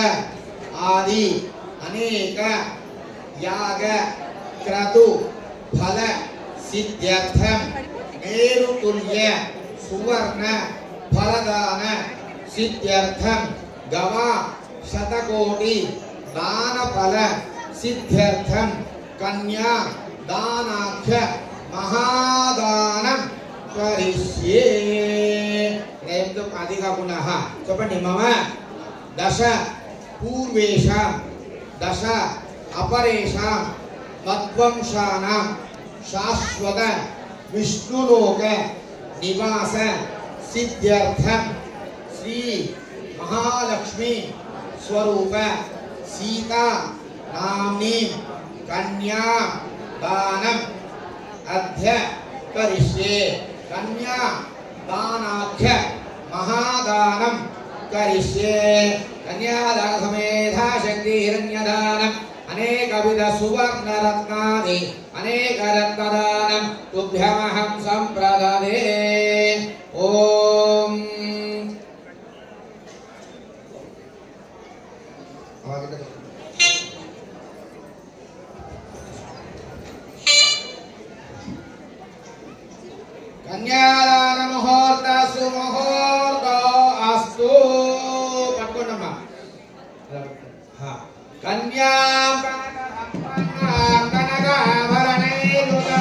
आदि अनेक याग क्रतु फल सिद्ध्यर्थम मेरुतुल्य सुवर्ण फलदान सिद्ध्यर्थम गवा शतकोटि दान फल सिद्ध्यर्थम कन्या दानाख्य మహాదానం కరిష్యే. అది కాకుండా చెప్పండి. మమ దశ పూర్వేషాం దశ అపరేషాం మద్వంశానాం శాశ్వత విష్ణులోక నివాస సిద్ధ్యర్థం శ్రీ మహాలక్ష్మి స్వరూప సీతా నామ్ని కన్యా దానం అధ్య కరిష్యే. కన్యా దానాఖ్య మహాదానం కరిష్యే. కన్యాదాన సమేత శక్తి హిరణ్యదానం అనేకవిధ సువర్ణరత్నాది అనేక రత్నదానం తుభ్యమహం సంప్రదదే. ఓం కన్యాదాన ముహూర్త సుముహూర్త అస్తు. పట్టుకోండమ్మా. కన్యాం కనకాభరణైర్యుతా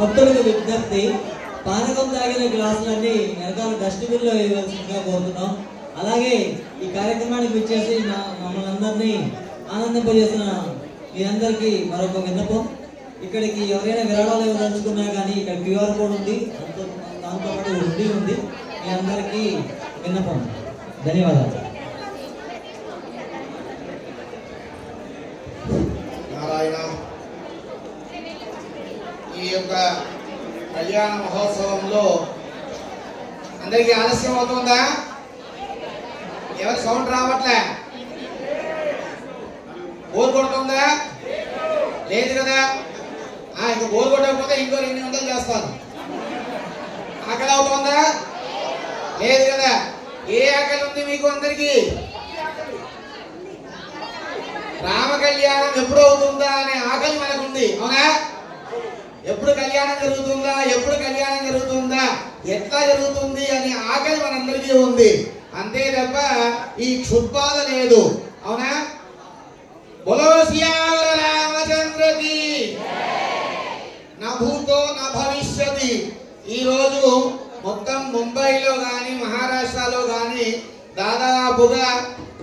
భక్తులకు విజ్ఞప్తి, పానకం తాగిన గ్లాసులన్నీ వెనకాల డస్ట్బిన్ లో వేయవలసిందిగా కోరుతున్నాం. అలాగే ఈ కార్యక్రమానికి విచ్చేసి మమ్మల్ని అందరినీ ఆనందింపజేసిన మీ అందరికీ మరొక విన్నపం, ఇక్కడికి ఎవరైనా విరాళాలు ఇవ్వదలుచుకున్నా కానీ ఇక్కడ క్యూఆర్ కోడ్ ఉంది, దాంతోపాటు హుండీ ఉంది. మీ అందరికీ విన్నపం. ధన్యవాదాలు. నారాయణ. ఈ యొక్క కళ్యాణ మహోత్సవంలో అందరికీ ఆలస్యం అవుతుందా? ఎవరి సౌండ్ రావట్లే? బోర్ కొడుతుందా? లేదు కదా. ఇంకా బోర్ కొట్టకపోతే ఇంకో 2 గంటలు చేస్తాను. ఆకలి అవుతుందా? లేదు కదా. ఏ ఆకలి ఉంది మీకు అందరికీ? రామ కళ్యాణం ఎప్పుడు అవుతుందా అనే ఆకలి మనకుంది, అవునా? ఎప్పుడు కళ్యాణం జరుగుతుందా, ఎప్పుడు కళ్యాణం జరుగుతుందా, ఎట్లా జరుగుతుంది అనే ఆకలి మనందరికీ ఉంది. అంతే తప్ప ఈ క్షుద్బాధ లేదు, అవునా? బోలో సియావర రామచంద్రకి నా భూతో నా భవిష్యతి. ఈరోజు మొత్తం ముంబైలో కానీ మహారాష్ట్రలో కానీ దాదాపుగా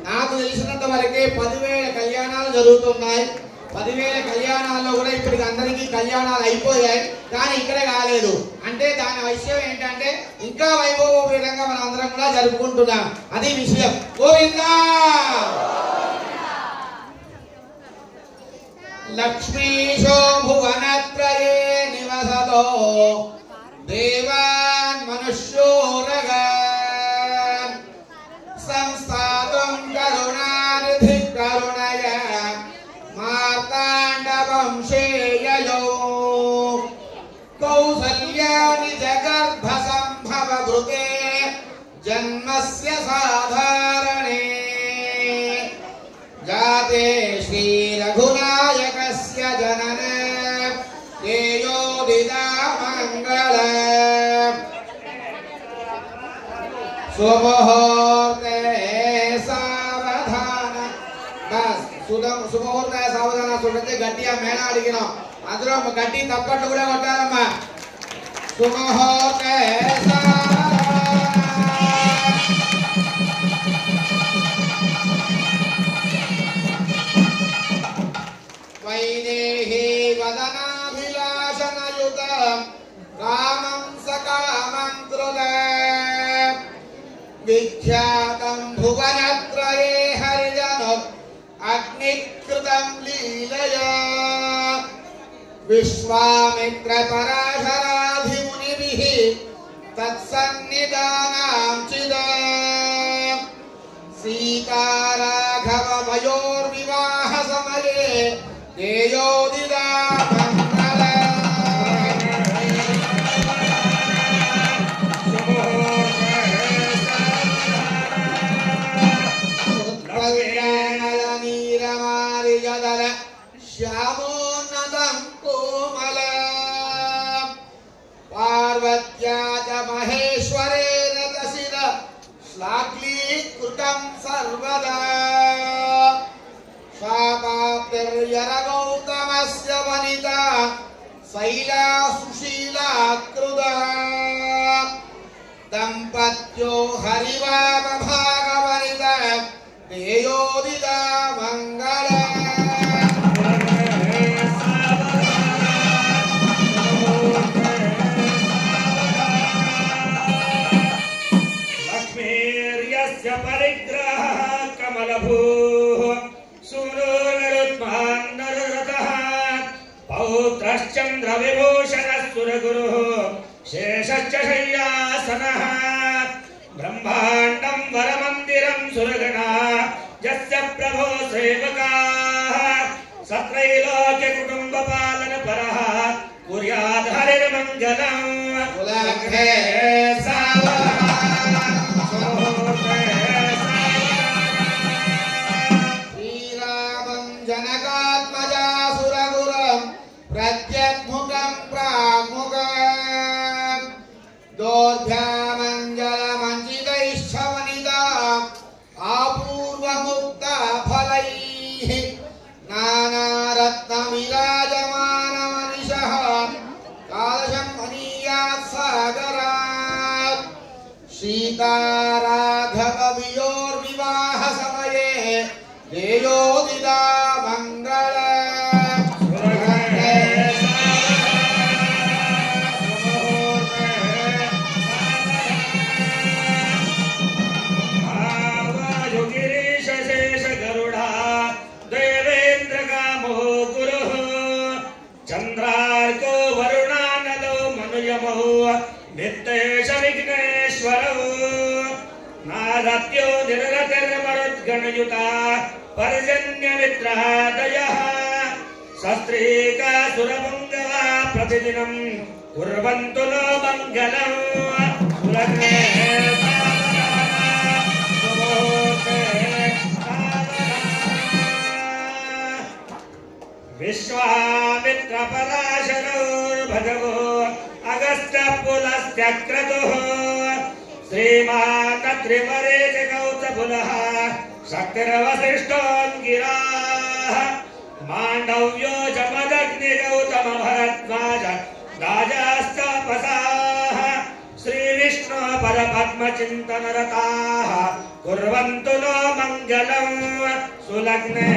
నాకు తెలిసినంత వరకే 10,000 కళ్యాణాలు జరుగుతున్నాయి. 10,000 కళ్యాణాల్లో కూడా ఇప్పటికి అందరికీ కళ్యాణాలు అయిపోయాయి, కానీ ఇక్కడ కాలేదు. అంటే దాని విషయం ఏంటంటే ఇంకా వైభవపేతంగా మనం అందరం కూడా జరుపుకుంటున్నాం. అది విషయం. గోవిందా. లక్ష్మీశో భువనత్రయే నివసతో దేవాన్ మనుష్యోరగాన్ సంస్థాతం కరుణానిధి కరుణయ మార్తాండ వంశే कृते जन्मस्य साधारणे जाते श्री रघुनायकस्य जनने तेजोदिता मंगल सुमुहूर्ते सावधान बस सुमुहूर्ते सावधान सुनते गट्टिया मेना अडिगिना अंदरो गट्टी तप्पट्टु कूडा कोट्टारम्मा सुमुहूर्ते वैदेही वदनाभिलाषणयुतं रामं सकामं कृतं विख्यातं भुवनत्रये हरिजनोत् अग्निकृतं लीलया विश्वामित्रपराशराधिमुनिभिः तत्सन्निधानां चिदं सीताराघवमयोर्विवाह समये तेजोदिता मंगल नीरमारिजदल श्यामोन्नतं कोमल पार्वत्या च महेश्वरेण तसिर श्लाघ्लीकृतं सर्वदा शापाप्तिर्यरगौतमस्य वनिता शैला सुशीला कृदा दंपत्यो हरिवामभागवनिता तेजोदिता मंगल लक्ष्मीर्यस्य परिग्रहः कमलभूः सूरोरुत्मान्नररतः पौत्रश्चन्द्रविभूषणः सुरगुरुः शेषश्च शय्यासनः ब्रह्माण्डं वरमन्दिरं सुरगणा यस्य प्रभो सेवकाः सत्रैलोक्यकुटुम्बपालनपरः कुर्यात् हरिर्मङ्गलम् उलङ्घे श्रीरामं जनकात्मजा सुरगुरुं प्रत्यग्मुखं प्राग्मुखं दोर्भ्यामञ्जलमञ्जितैश्च वनिता आपूर्वमुक्ता फलैः नानारत्नविराजमानमनिशः कालशं मनीयात् सागरात् सीताराघववियोर्विवाह समये तेजोदिता मंगल चंद्रार्को वरुणानलो मनुयमो नित्येश विघ्नेश्वरो नारत्यो निरतिर्मरुद्गणयुता पर्जन्यमित्रादयः शस्त्रीकासुरपुङ्गवा प्रतिदिनं कुर्वन्तु नो मङ्गलम् विश्वामित्रपराशरोर्भगवो अगस्त्यपुलस्त्यक्रतुः श्रीमान् त्रिवरेजगौतपुलः शक्तिर्वसिष्ठोऽङ्गिराः माण्डव्यो च मदग्निगौतमभरद्वाज राजास्तापसाः श्रीविष्णो परपद्मचिन्तनरताः कुर्वन्तु नो मङ्गलम् सुलग्ने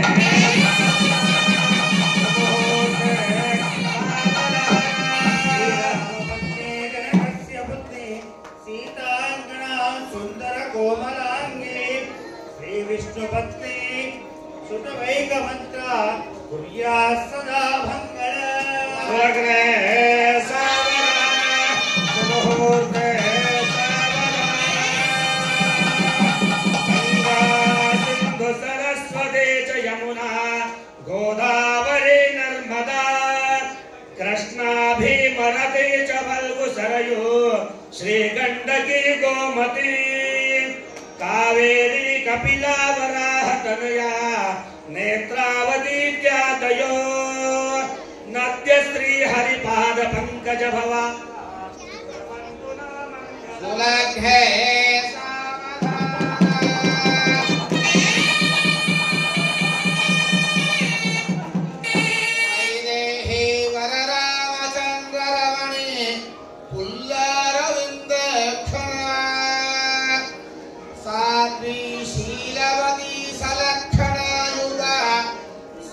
विष्णुभक्ति सुतवैकमन्त्र कुर्यात् सदा भङ्गल सुलग्ने मुहूर्ते सिन्धु सरस्वती च यमुना गोदावरी नर्मदा कृष्णा भीमरती च बल्गु सरयू श्रीगण्डकी गोमती कावेरी कपिला वराह तनया नेत्रावती इत्यादयो नद्य श्री हरिपाद पंकज भवा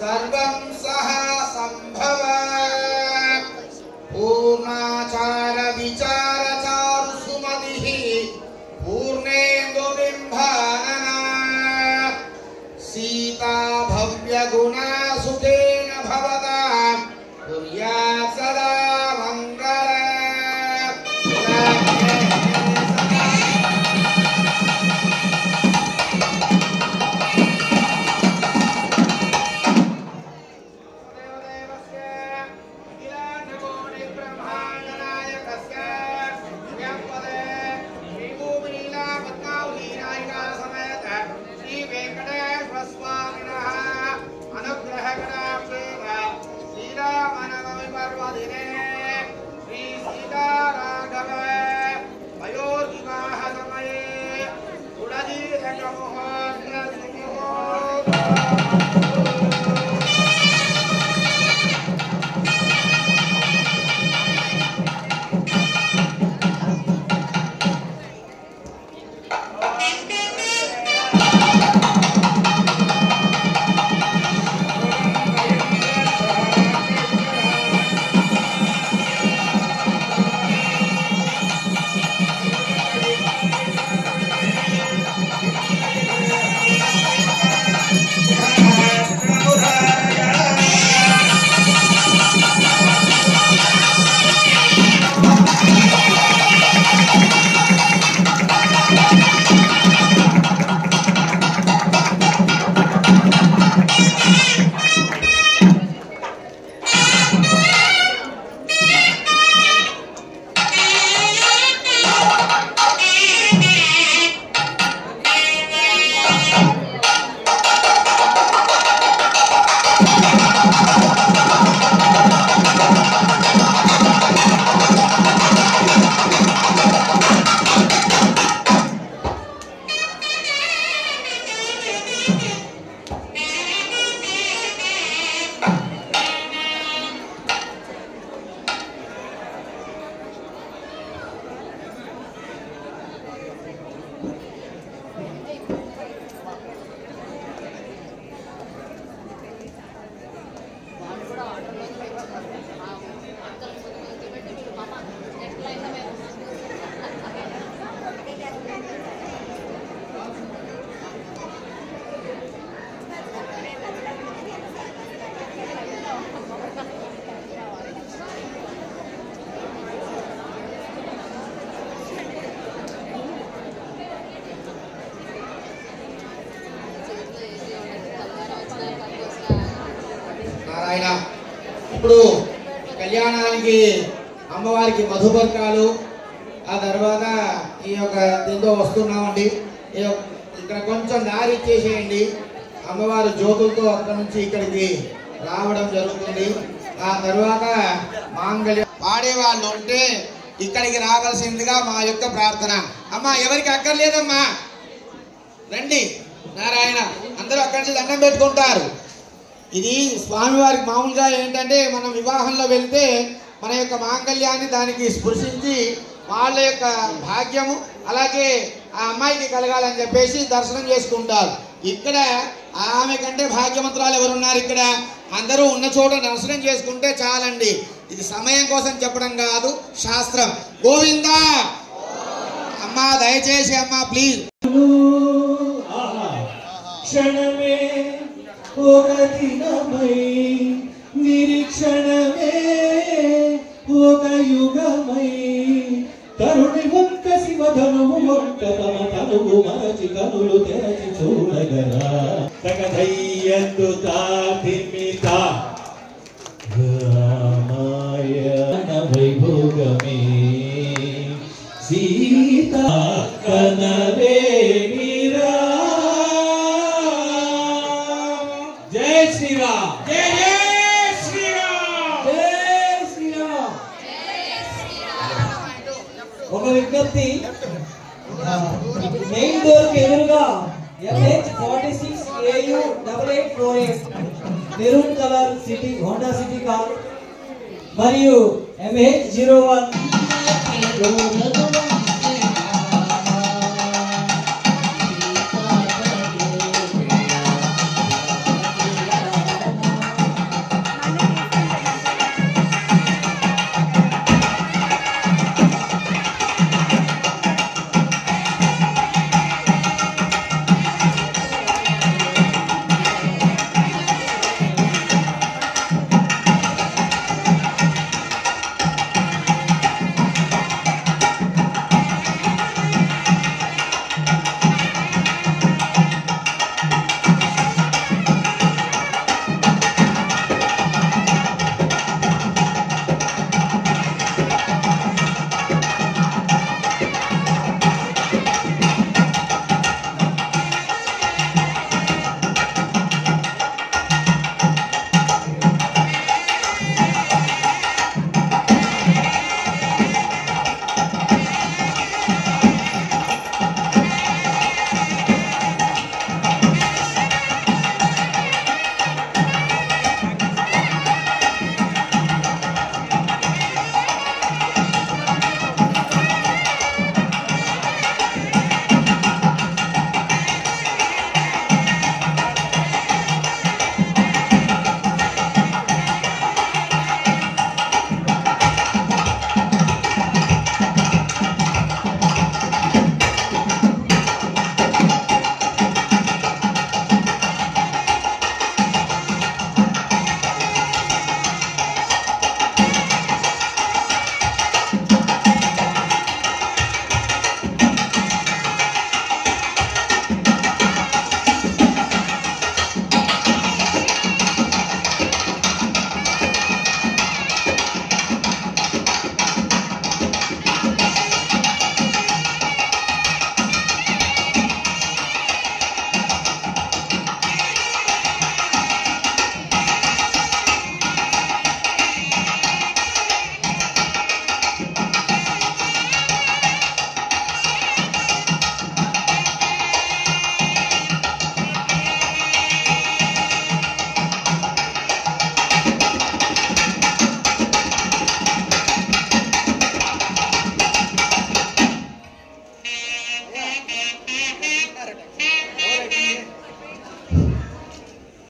सर्वं सह संभव पूर्णाचार विचार चारु सुमतिः पूर्णेन्दु बिम्बानना सीता भव्य गुणा सुखेन भवता कुर्यात् सदा मंगल ఇప్పుడు కళ్యాణానికి అమ్మవారికి మధుపర్కాలు ఆ తర్వాత ఈ యొక్క దీంతో వస్తున్నామండి. ఇక్కడ కొంచెం దారి ఇచ్చేసేయండి. అమ్మవారు జ్యోతులతో అక్కడ నుంచి ఇక్కడికి రావడం జరుగుతుంది. ఆ తర్వాత మాంగళ్యం పాడేవాళ్ళు ఉంటే ఇక్కడికి రావాల్సిందిగా మా యొక్క ప్రార్థన. అమ్మా ఎవరికి అక్కర్లేదమ్మా, రండి. నారాయణ అందరూ అక్కడి నుంచి దండం పెట్టుకుంటారు. ఇది స్వామివారికి మామూలుగా ఏంటంటే మనం వివాహంలో వెళ్తే మన యొక్క మాంగళ్యాన్ని దానికి స్పృశించి వాళ్ళ యొక్క భాగ్యము అలాగే ఆ అమ్మాయికి కలగాలని చెప్పేసి దర్శనం చేసుకుంటారు. ఇక్కడ ఆమె కంటే భాగ్యవంతురాలు ఎవరున్నారు? ఇక్కడ అందరూ ఉన్న చోట దర్శనం చేసుకుంటే చాలండి. ఇది సమయం కోసం చెప్పడం కాదు, శాస్త్రం. గోవిందా అమ్మా, దయచేసి అమ్మా ప్లీజ్. క్షణమే ఒక దినమై నిరీక్షణమే ఒక యుగమై తరుణి ఒక్క శివధనువు ఒక్క తమ తనువు మరచి కనులు తెరచి చూడగరా తగదయ్యందు తాతిమిత రామాయణ వైభోగమే సీతా కనలేనిరా. జై శ్రీరామ్. జై జై శ్రీరామ్. జై శ్రీరామ్. ఒక విజ్ఞప్తి, మెయిన్ డోర్ కి ఎదురుగా MH46AU8848 maroon colour city Honda city car మరియు MH01